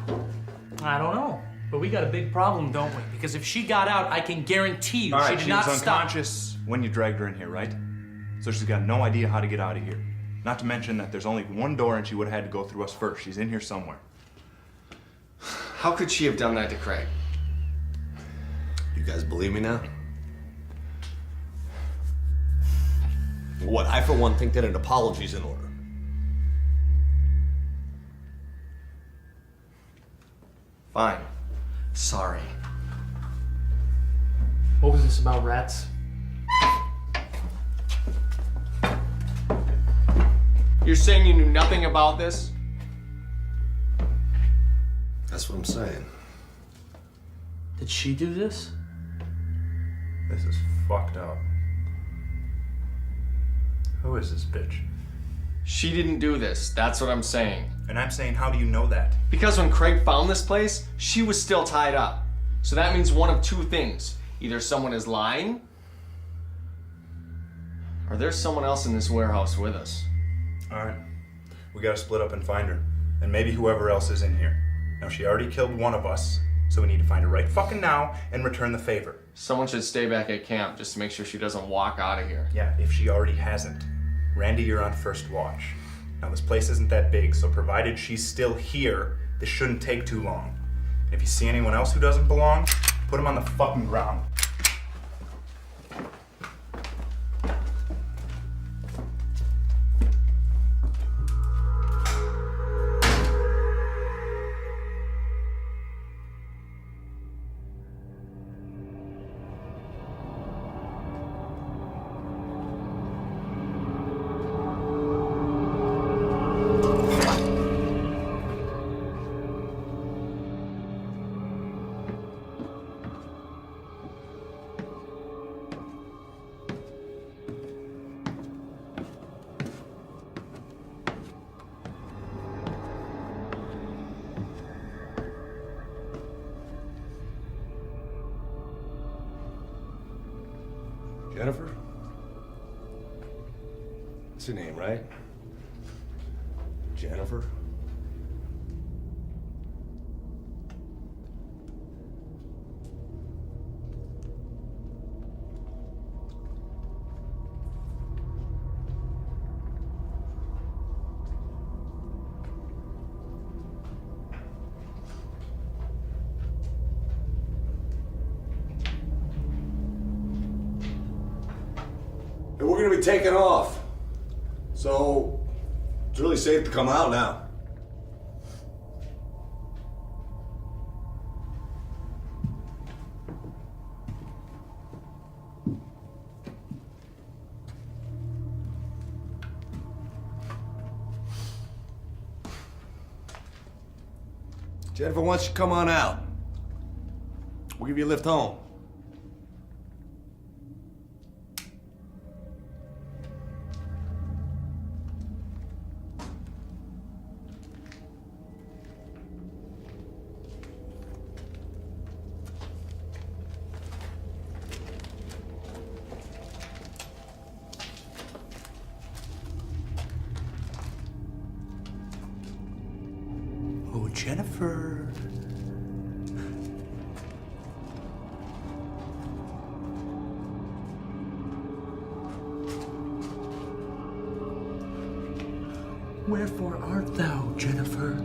Speaker 7: I don't know. But we got a big problem, don't we? Because if she got out, I can guarantee you
Speaker 3: All
Speaker 7: she
Speaker 3: right,
Speaker 7: did
Speaker 3: she
Speaker 7: not
Speaker 3: was
Speaker 7: stop.
Speaker 3: unconscious when you dragged her in here, right? So she's got no idea how to get out of here. Not to mention that there's only one door and she would have had to go through us first. She's in here somewhere.
Speaker 2: How could she have done that to Craig?
Speaker 1: You guys believe me now? What? I, for one, think that an apology's in order.
Speaker 2: Fine. Sorry.
Speaker 7: What was this about rats?
Speaker 2: You're saying you knew nothing about this?
Speaker 1: That's what I'm saying.
Speaker 7: Did she do this?
Speaker 3: This is fucked up. Who is this bitch?
Speaker 2: She didn't do this. That's what I'm saying.
Speaker 3: And I'm saying, how do you know that?
Speaker 2: Because when Craig found this place, she was still tied up. So that means one of two things. Either someone is lying, or there's someone else in this warehouse with us.
Speaker 3: All right. We gotta split up and find her. And maybe whoever else is in here. Now, she already killed one of us, so we need to find her right fucking now and return the favor.
Speaker 2: Someone should stay back at camp just to make sure she doesn't walk out of here.
Speaker 3: Yeah, if she already hasn't. Randy, you're on first watch. Now, this place isn't that big, so provided she's still here, this shouldn't take too long. And if you see anyone else who doesn't belong, put them on the fucking ground.
Speaker 1: Jennifer? That's your name, right? Jennifer? And we're gonna be taking off. So it's really safe to come out now. Jennifer, why don't you come on out? We'll give you a lift home.
Speaker 3: Oh, Jennifer. Wherefore art thou, Jennifer?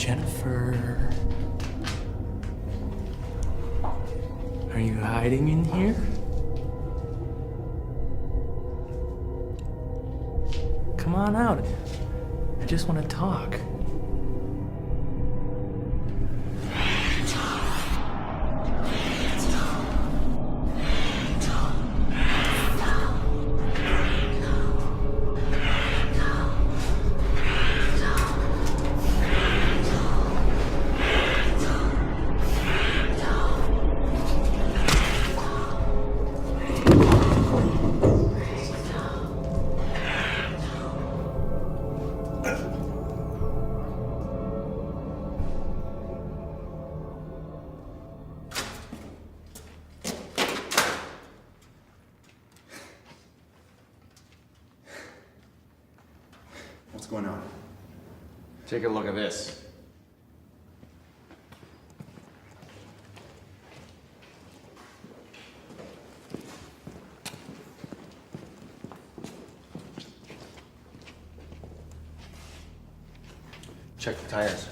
Speaker 7: Jennifer. Are you hiding in here? Come on out. I just want to talk.
Speaker 6: What's going on?
Speaker 2: Take a look at this. Check the tires.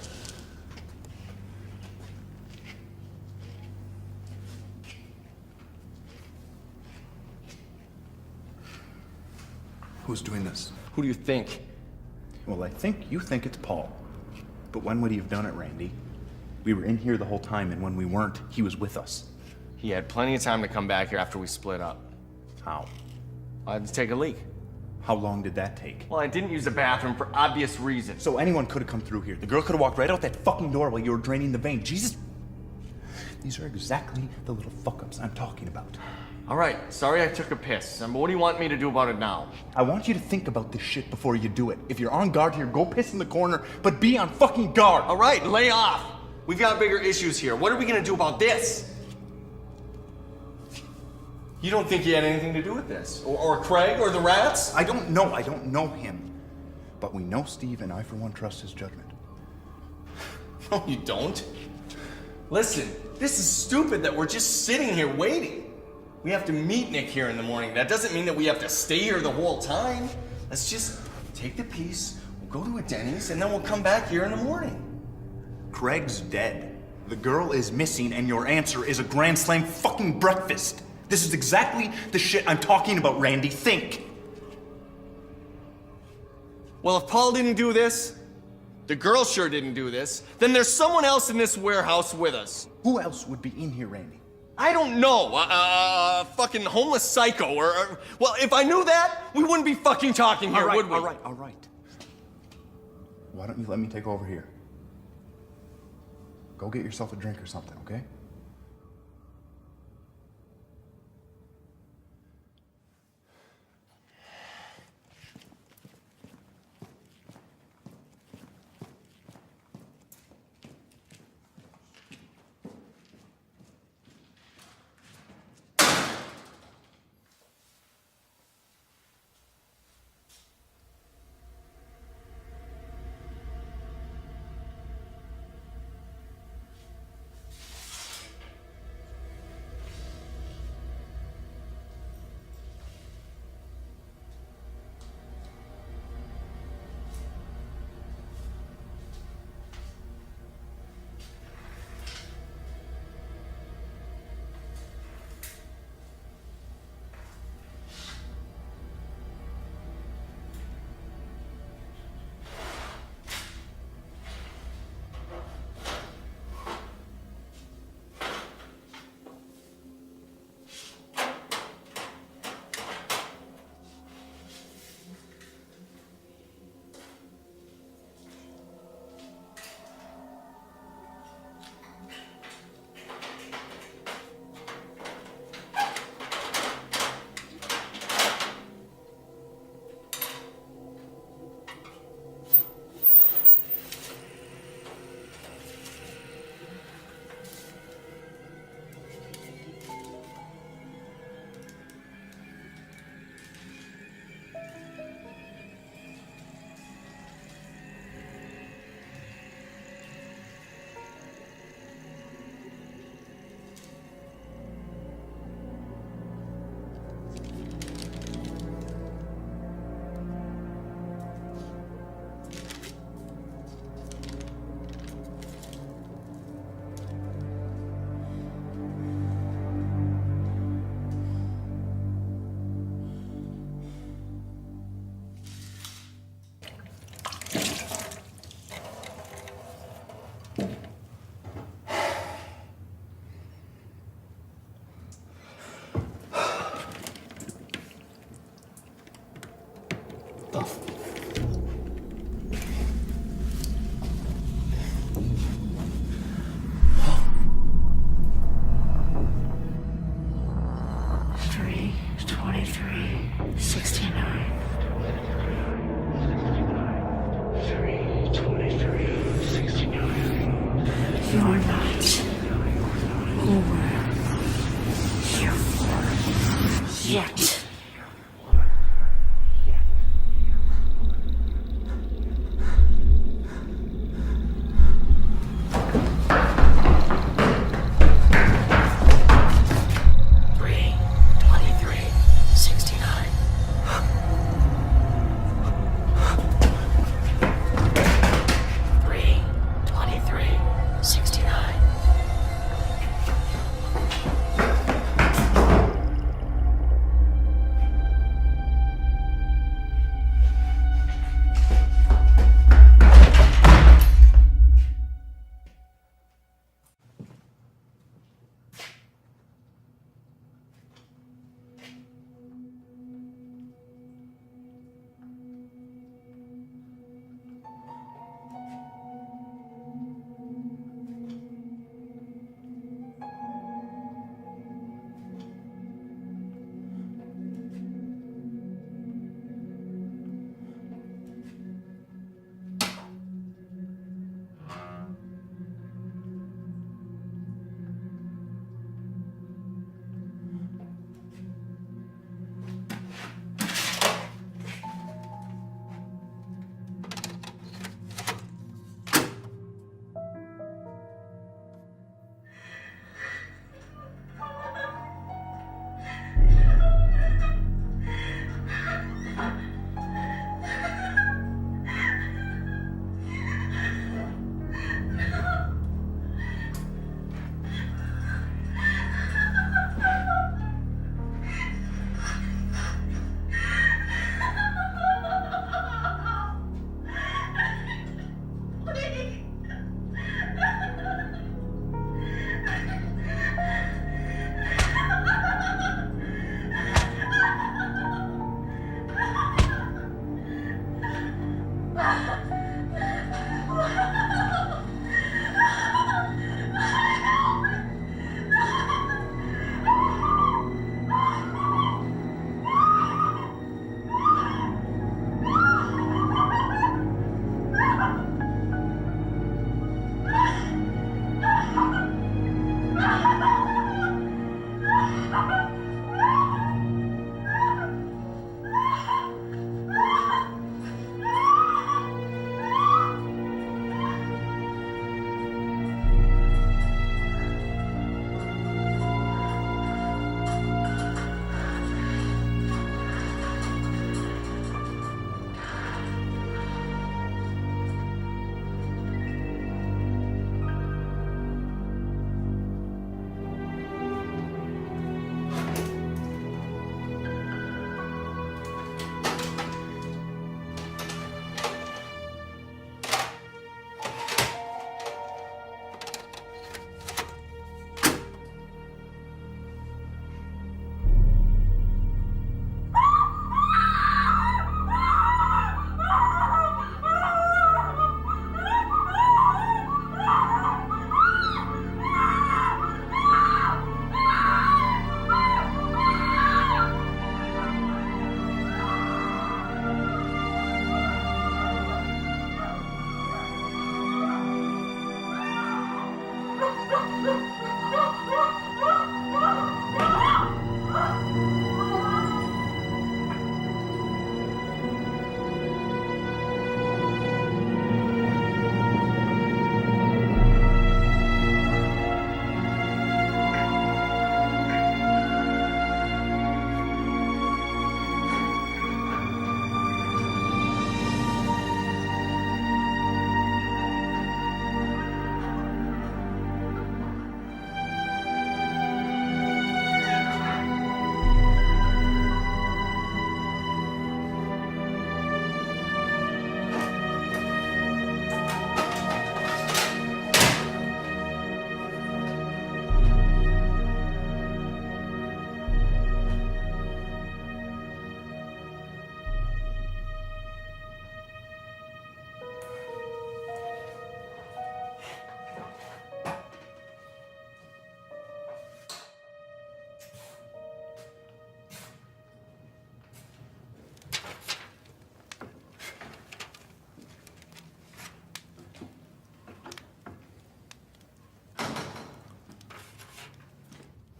Speaker 6: Who's doing this?
Speaker 2: Who do you think?
Speaker 6: Well, I think you think it's Paul. But when would he have done it, Randy? We were in here the whole time, and when we weren't, he was with us.
Speaker 2: He had plenty of time to come back here after we split up.
Speaker 6: How?
Speaker 2: I had to take a leak.
Speaker 6: How long did that take?
Speaker 2: Well, I didn't use the bathroom for obvious reasons.
Speaker 6: So anyone could have come through here. The girl could have walked right out that fucking door while you were draining the vein. Jesus. These are exactly the little fuck-ups I'm talking about.
Speaker 2: All right, sorry I took a piss. But what do you want me to do about it now?
Speaker 6: I want you to think about this shit before you do it. If you're on guard here, go piss in the corner, but be on fucking guard.
Speaker 2: All right, lay off. We've got bigger issues here. What are we gonna do about this? You don't think he had anything to do with this? Or Craig, or the rats?
Speaker 6: I don't know him. But we know Steve, and I, for one, trust his judgment.
Speaker 2: No, you don't. Listen, this is stupid that we're just sitting here waiting. We have to meet Nick here in the morning. That doesn't mean that we have to stay here the whole time. Let's just take the piece, we'll go to a Denny's, and then we'll come back here in the morning.
Speaker 6: Craig's dead. The girl is missing, and your answer is a Grand Slam fucking breakfast. This is exactly the shit I'm talking about, Randy. Think.
Speaker 2: Well, if Paul didn't do this, the girl sure didn't do this, then there's someone else in this warehouse with us.
Speaker 6: Who else would be in here, Randy?
Speaker 2: I don't know, fucking homeless psycho, or well, if I knew that, we wouldn't be fucking talking here, would we?
Speaker 6: All right. Why don't you let me take over here? Go get yourself a drink or something, okay?
Speaker 10: You're not who we're here for yet.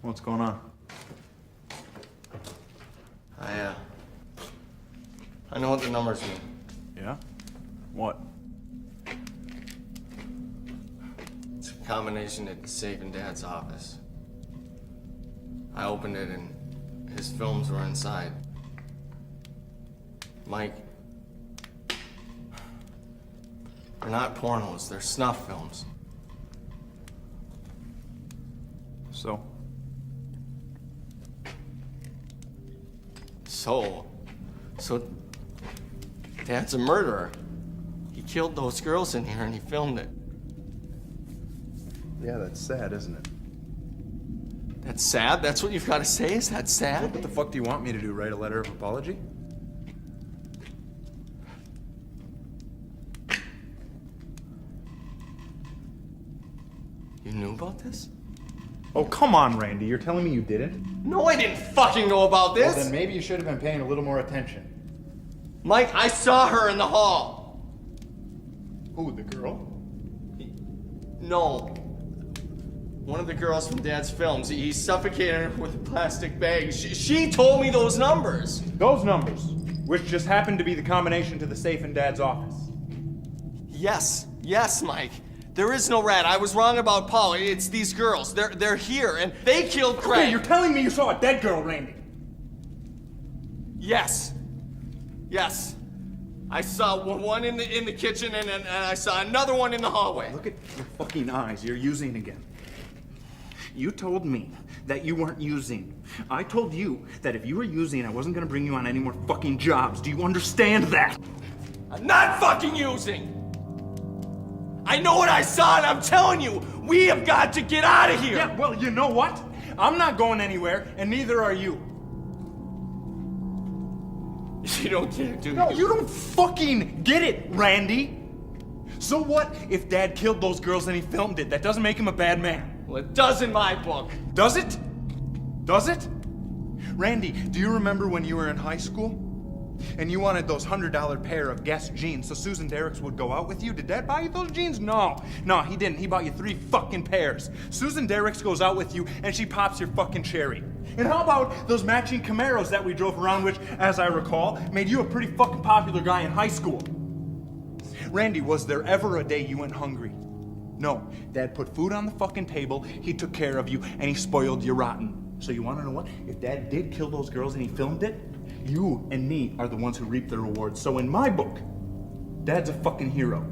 Speaker 3: What's going on?
Speaker 2: I know what the numbers mean.
Speaker 3: Yeah? What?
Speaker 2: It's a combination at the safe in Dad's office. I opened it and his films were inside. Mike, they're not pornos, they're snuff films.
Speaker 3: So?
Speaker 2: So Dad's a murderer. He killed those girls in here and he filmed it.
Speaker 3: Yeah, that's sad, isn't it?
Speaker 2: That's sad? That's what you've got to say? Is that sad?
Speaker 3: What the fuck do you want me to do? Write a letter of apology?
Speaker 2: You knew about this?
Speaker 3: Oh, come on, Randy. You're telling me you didn't?
Speaker 2: No, I didn't fucking know about this!
Speaker 3: Well, then maybe you should have been paying a little more attention.
Speaker 2: Mike, I saw her in the hall.
Speaker 3: Who, the girl?
Speaker 2: No. One of the girls from Dad's films. He suffocated her with a plastic bag. She told me those numbers.
Speaker 3: Those numbers, which just happened to be the combination to the safe in Dad's office.
Speaker 2: Yes, Mike. There is no rat. I was wrong about Paul. It's these girls. They're here, and they killed Craig.
Speaker 3: Okay, you're telling me you saw a dead girl, Randy.
Speaker 2: Yes. I saw one in the kitchen, and I saw another one in the hallway.
Speaker 6: Look at your fucking eyes. You're using again. You told me that you weren't using. I told you that if you were using, I wasn't gonna bring you on any more fucking jobs. Do you understand that?
Speaker 2: I'm not fucking using. I know what I saw, and I'm telling you, we have got to get out of here.
Speaker 6: Yeah, well, you know what? I'm not going anywhere, and neither are you.
Speaker 2: You don't get it, do you?
Speaker 6: No, you don't fucking get it, Randy. So what if Dad killed those girls and he filmed it? That doesn't make him a bad man.
Speaker 2: Well, it does in my book.
Speaker 6: Does it? Does it? Randy, do you remember when you were in high school? And you wanted those $100 pair of Guess jeans so Susan Derricks would go out with you? Did Dad buy you those jeans? No, he didn't. He bought you 3 fucking pairs. Susan Derricks goes out with you and she pops your fucking cherry. And how about those matching Camaros that we drove around, which, as I recall, made you a pretty fucking popular guy in high school? Randy, was there ever a day you went hungry? No. Dad put food on the fucking table, he took care of you, and he spoiled you rotten. So you wanna know what? If Dad did kill those girls and he filmed it, you and me are the ones who reap the rewards. So in my book, Dad's a fucking hero.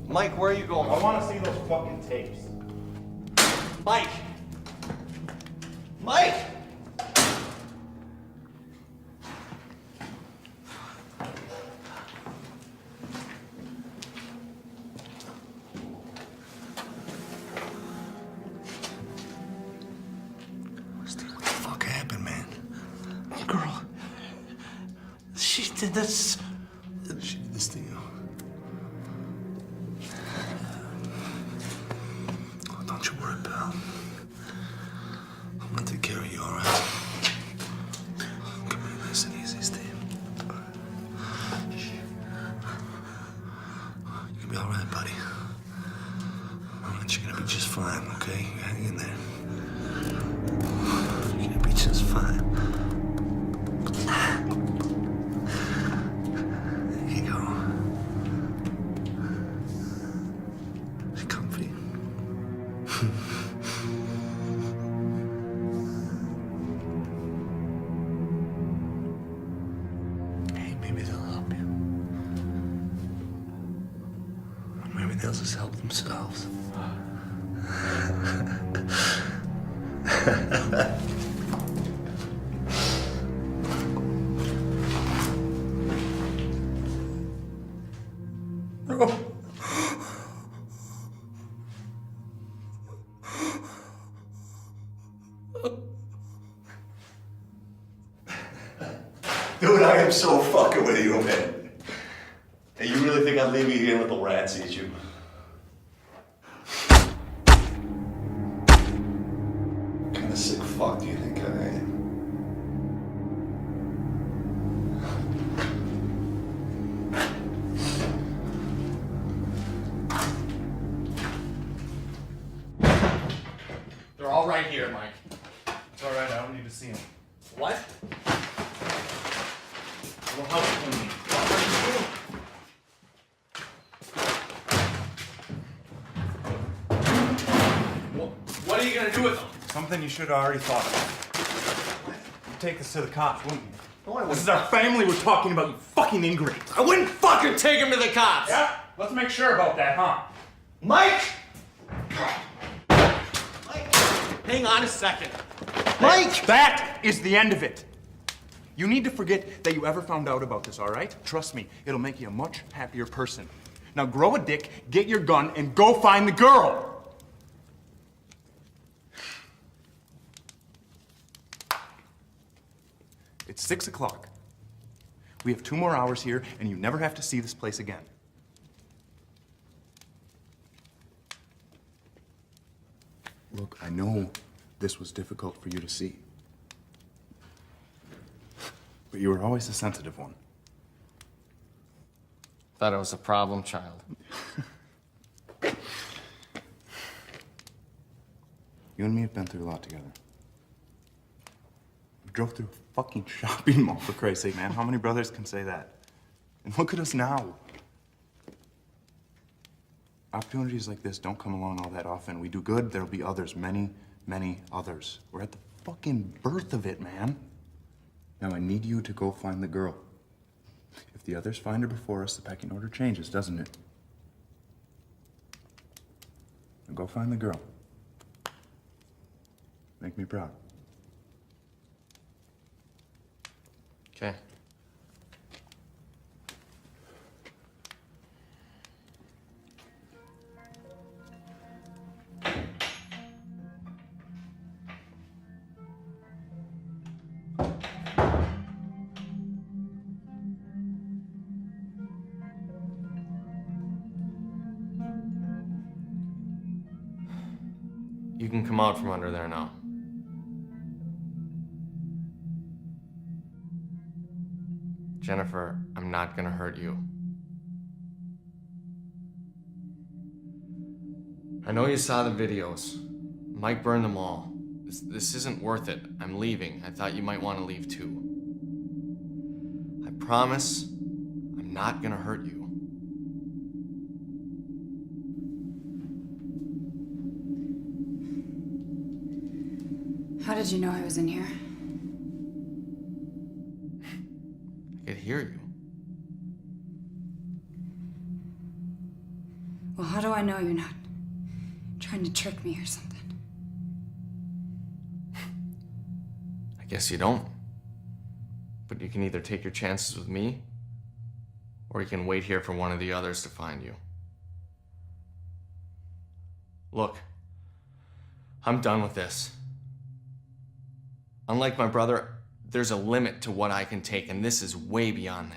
Speaker 2: Mike, where are you going?
Speaker 6: I wanna see those fucking tapes.
Speaker 2: Mike! Mike!
Speaker 9: Steve, what the fuck happened, man? Girl, she did this. She did this to you. Oh, don't you worry, pal. I'm gonna take care of you, all right? Come here, nice and easy, Steve. You'll be all right, buddy. All right, you're gonna be just fine, okay? Hang in there. You're gonna be just fine. There you go. Is it comfy? Hey, maybe they'll help you. Or maybe they'll just help themselves.
Speaker 1: Dude, I am so fucking with you, man. Hey, you really think I'd leave you here with the rats eat you? What kind of sick fuck do you think I am?
Speaker 6: We'll help clean these.
Speaker 2: What are you gonna do with them?
Speaker 6: Something you should have already thought of. You'd take this to the cops, wouldn't you?
Speaker 2: No, I
Speaker 6: This is our family we're talking about, you fucking ingrates.
Speaker 2: I wouldn't fucking take him to the cops!
Speaker 6: Yeah, let's make sure about that, huh?
Speaker 2: Mike! Hang on a second. Mike!
Speaker 6: That is the end of it. You need to forget that you ever found out about this, all right? Trust me, it'll make you a much happier person. Now grow a dick, get your gun, and go find the girl. It's 6 o'clock. We have 2 more hours here, and you never have to see this place again. Look, I know this was difficult for you to see. But you were always a sensitive one.
Speaker 2: Thought I was a problem child.
Speaker 6: You and me have been through a lot together. We drove through a fucking shopping mall, for Christ's sake, man. How many brothers can say that? And look at us now. Opportunities like this don't come along all that often. We do good, there'll be others, many, many others. We're at the fucking birth of it, man. Now I need you to go find the girl. If the others find her before us, the pecking order changes, doesn't it? Now go find the girl. Make me proud.
Speaker 2: Okay. You can come out from under there now. Jennifer, I'm not gonna hurt you. I know you saw the videos. Mike burned them all. This isn't worth it. I'm leaving. I thought you might want to leave too. I promise I'm not gonna hurt you.
Speaker 5: How did you know I was in here?
Speaker 2: I could hear you.
Speaker 5: Well, how do I know you're not trying to trick me or something?
Speaker 2: I guess you don't. But you can either take your chances with me, or you can wait here for one of the others to find you. Look, I'm done with this. Unlike my brother, there's a limit to what I can take, and this is way beyond that.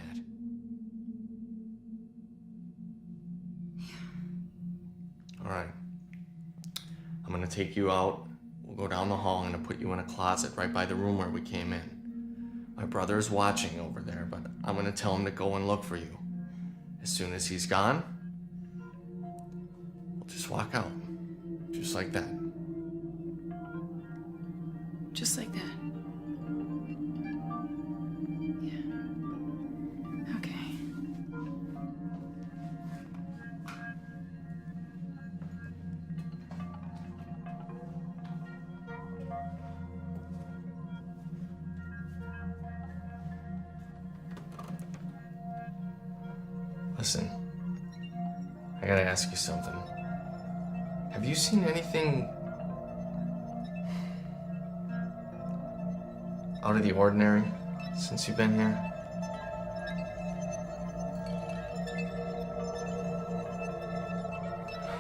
Speaker 2: All right. I'm gonna take you out. We'll go down the hall. I'm gonna put you in a closet right by the room where we came in. My brother is watching over there, but I'm gonna tell him to go and look for you. As soon as he's gone, we'll just walk out. Just like that.
Speaker 5: Just like that. Yeah. Okay.
Speaker 2: Listen, I gotta ask you something. Have you seen anything out of the ordinary since you've been here?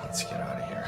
Speaker 2: Let's get out of here.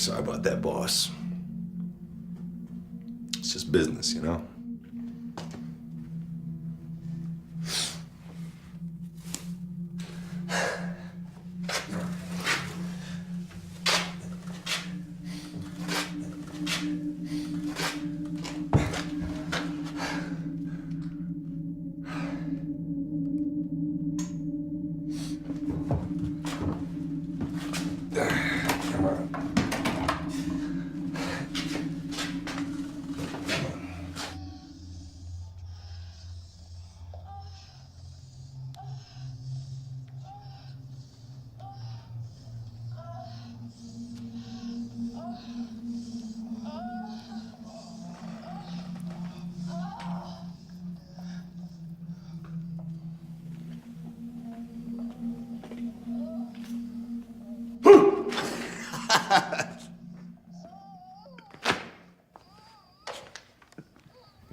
Speaker 9: Sorry about that, boss. It's just business, you know?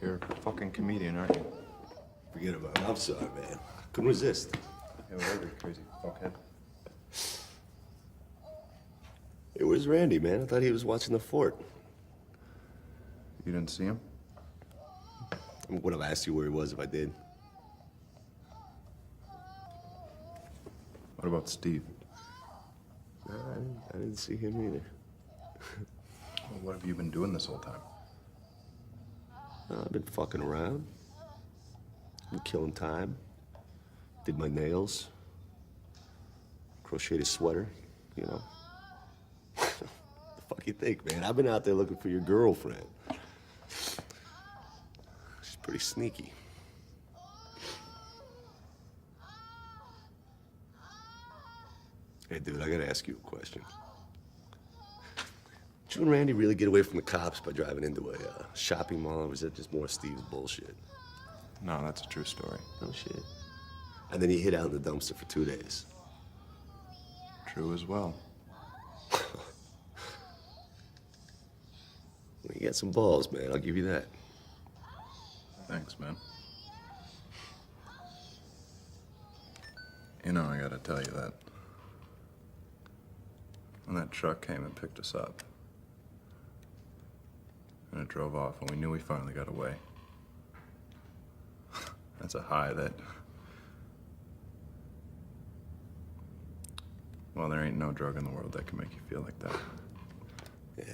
Speaker 3: You're a fucking comedian, aren't you?
Speaker 9: Forget about it. I'm sorry, man. Couldn't resist.
Speaker 3: Yeah, whatever, you crazy fuckhead.
Speaker 9: Hey, where's Randy, man? I thought he was watching the fort.
Speaker 3: You didn't see him?
Speaker 9: I would have asked you where he was if I did.
Speaker 3: What about Steve?
Speaker 9: No, I didn't see him either.
Speaker 3: Well, what have you been doing this whole time?
Speaker 9: I've been fucking around. Been killing time. Did my nails. Crocheted a sweater, you know. The fuck you think, man? I've been out there looking for your girlfriend. She's pretty sneaky. Hey, dude, I gotta ask you a question. Did you and Randy really get away from the cops by driving into a shopping mall, or was that just more Steve's bullshit?
Speaker 3: No, that's a true story.
Speaker 9: Oh, shit. And then he hid out in the dumpster for 2 days.
Speaker 3: True as well.
Speaker 9: Well, you got some balls, man. I'll give you that.
Speaker 3: Thanks, man. You know, I gotta tell you that when that truck came and picked us up, and it drove off, and we knew we finally got away. That's a high that, well, there ain't no drug in the world that can make you feel like that.
Speaker 9: Yeah.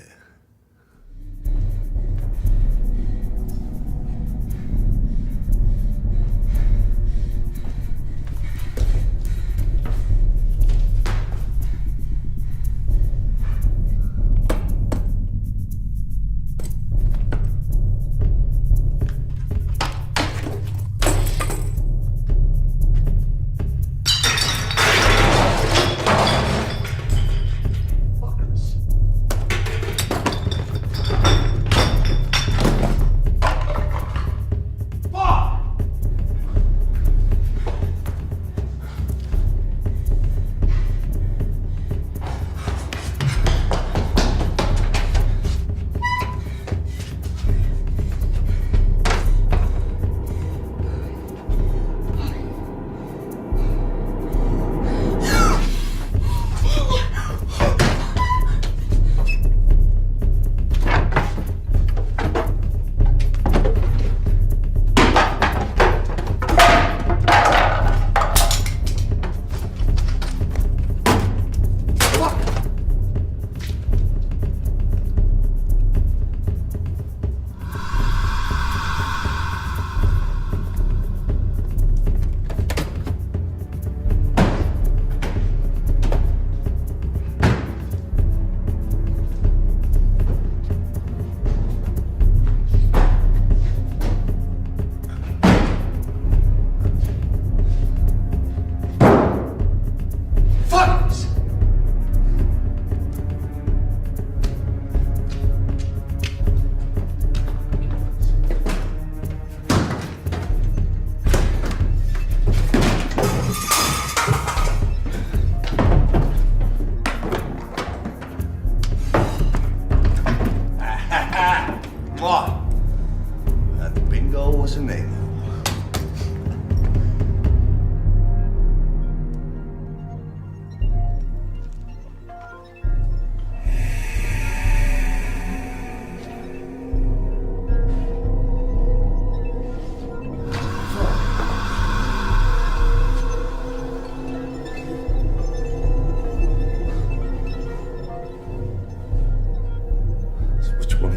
Speaker 9: What's her name?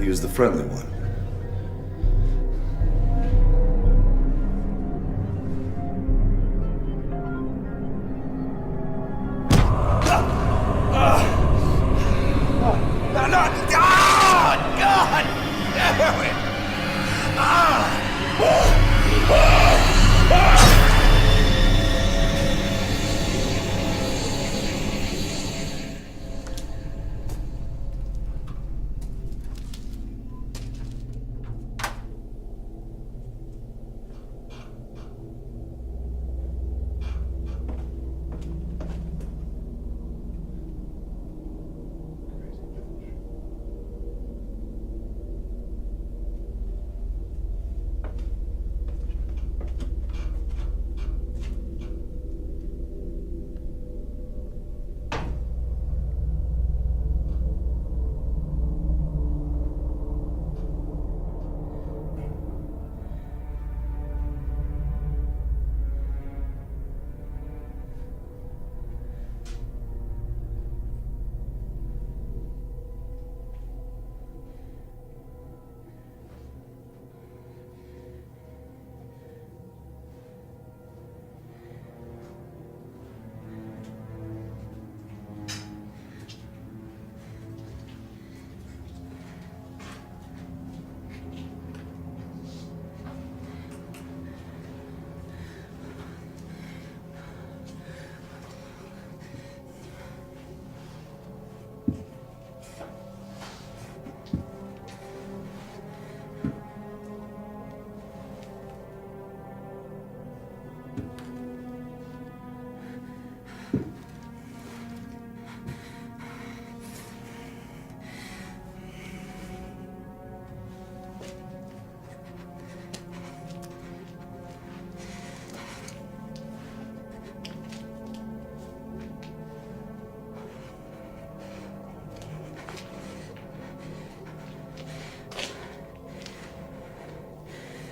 Speaker 9: he was the friendly one.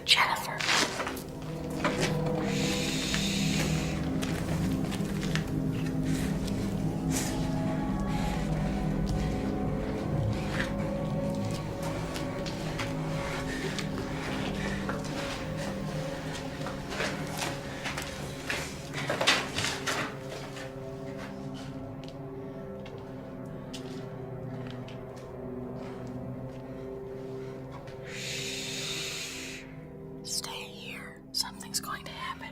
Speaker 10: Jennifer. Stay here. Something's going to happen.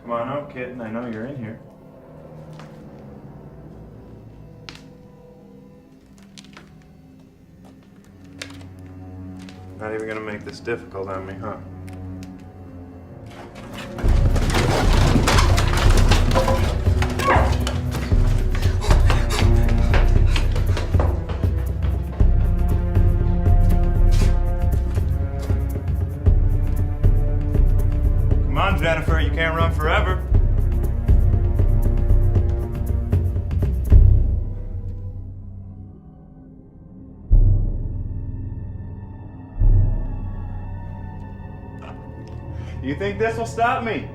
Speaker 3: Come on out, kitten. I know you're in here. Not even gonna make this difficult on me, huh? Come on, Jennifer, you can't run forever. You think this will stop me?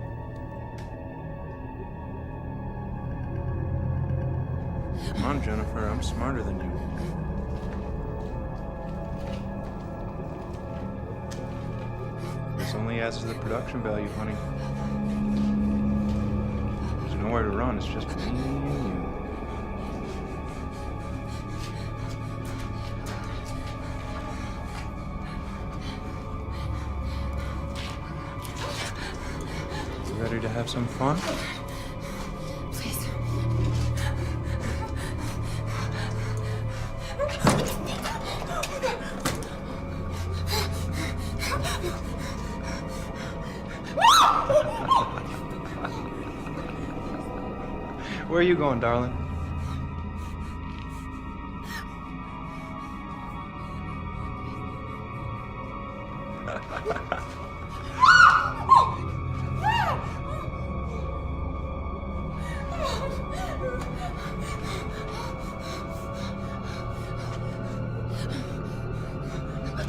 Speaker 3: Come on, Jennifer, I'm smarter than you. This only adds to the production value, honey. There's nowhere to run, it's just me and you. You ready to have some fun?
Speaker 5: Please.
Speaker 6: Where are you going, darling?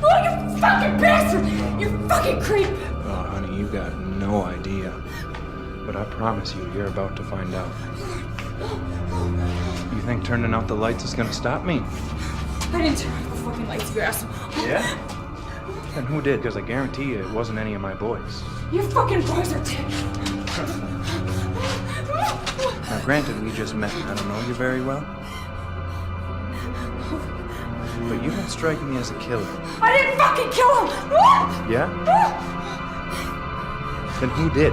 Speaker 5: Oh, you fucking bastard! You fucking creep!
Speaker 6: Oh, honey, you got no idea. But I promise you, you're about to find out. You think turning out the lights is gonna stop me?
Speaker 5: I didn't turn on the fucking lights, you asshole.
Speaker 6: Yeah? And who did? Because I guarantee you it wasn't any of my boys.
Speaker 5: Your fucking boys are dead.
Speaker 6: Now, granted, we just met and I don't know you very well. But you don't strike me as a killer.
Speaker 5: I didn't fucking kill him!
Speaker 6: Yeah? Then who did?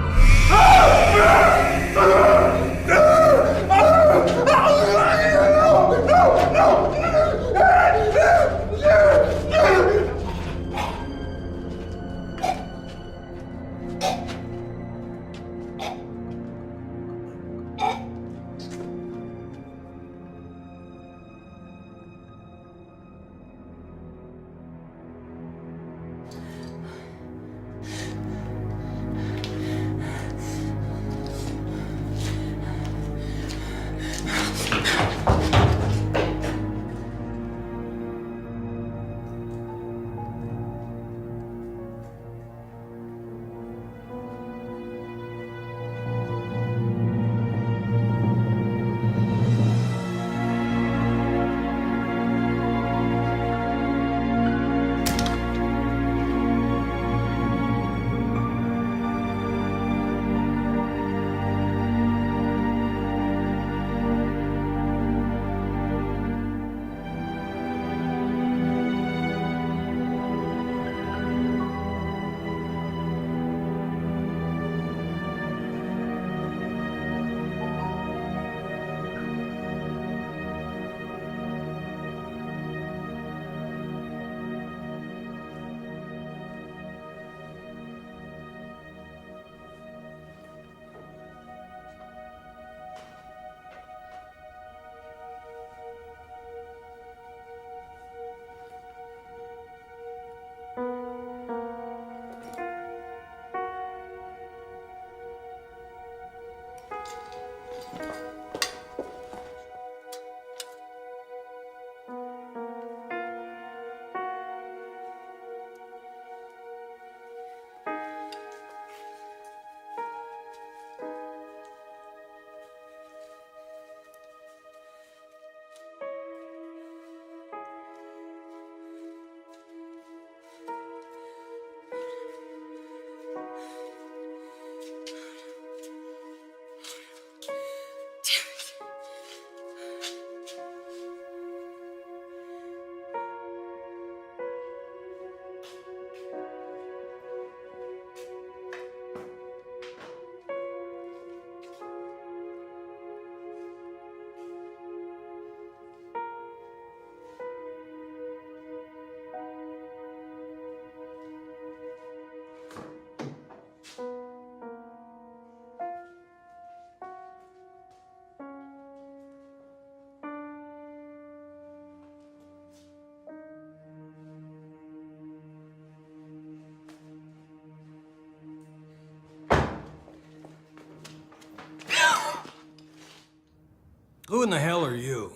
Speaker 11: Who in the hell are you?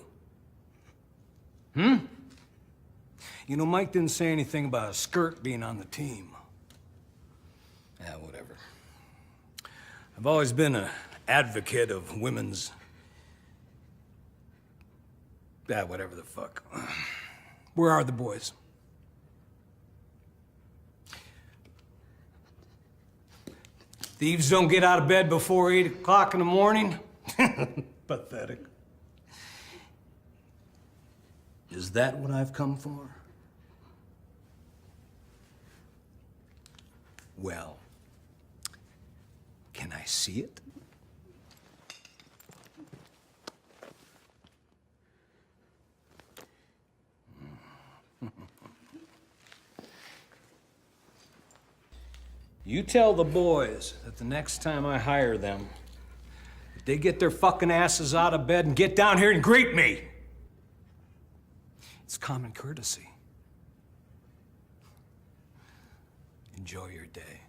Speaker 11: Hmm? You know, Mike didn't say anything about a skirt being on the team. Yeah, whatever. I've always been an advocate of women's... Yeah, whatever the fuck. Where are the boys? Thieves don't get out of bed before 8 o'clock in the morning? Pathetic. Is that what I've come for? Well, can I see it? You tell the boys that the next time I hire them, if they get their fucking asses out of bed and get down here and greet me. It's common courtesy. Enjoy your day.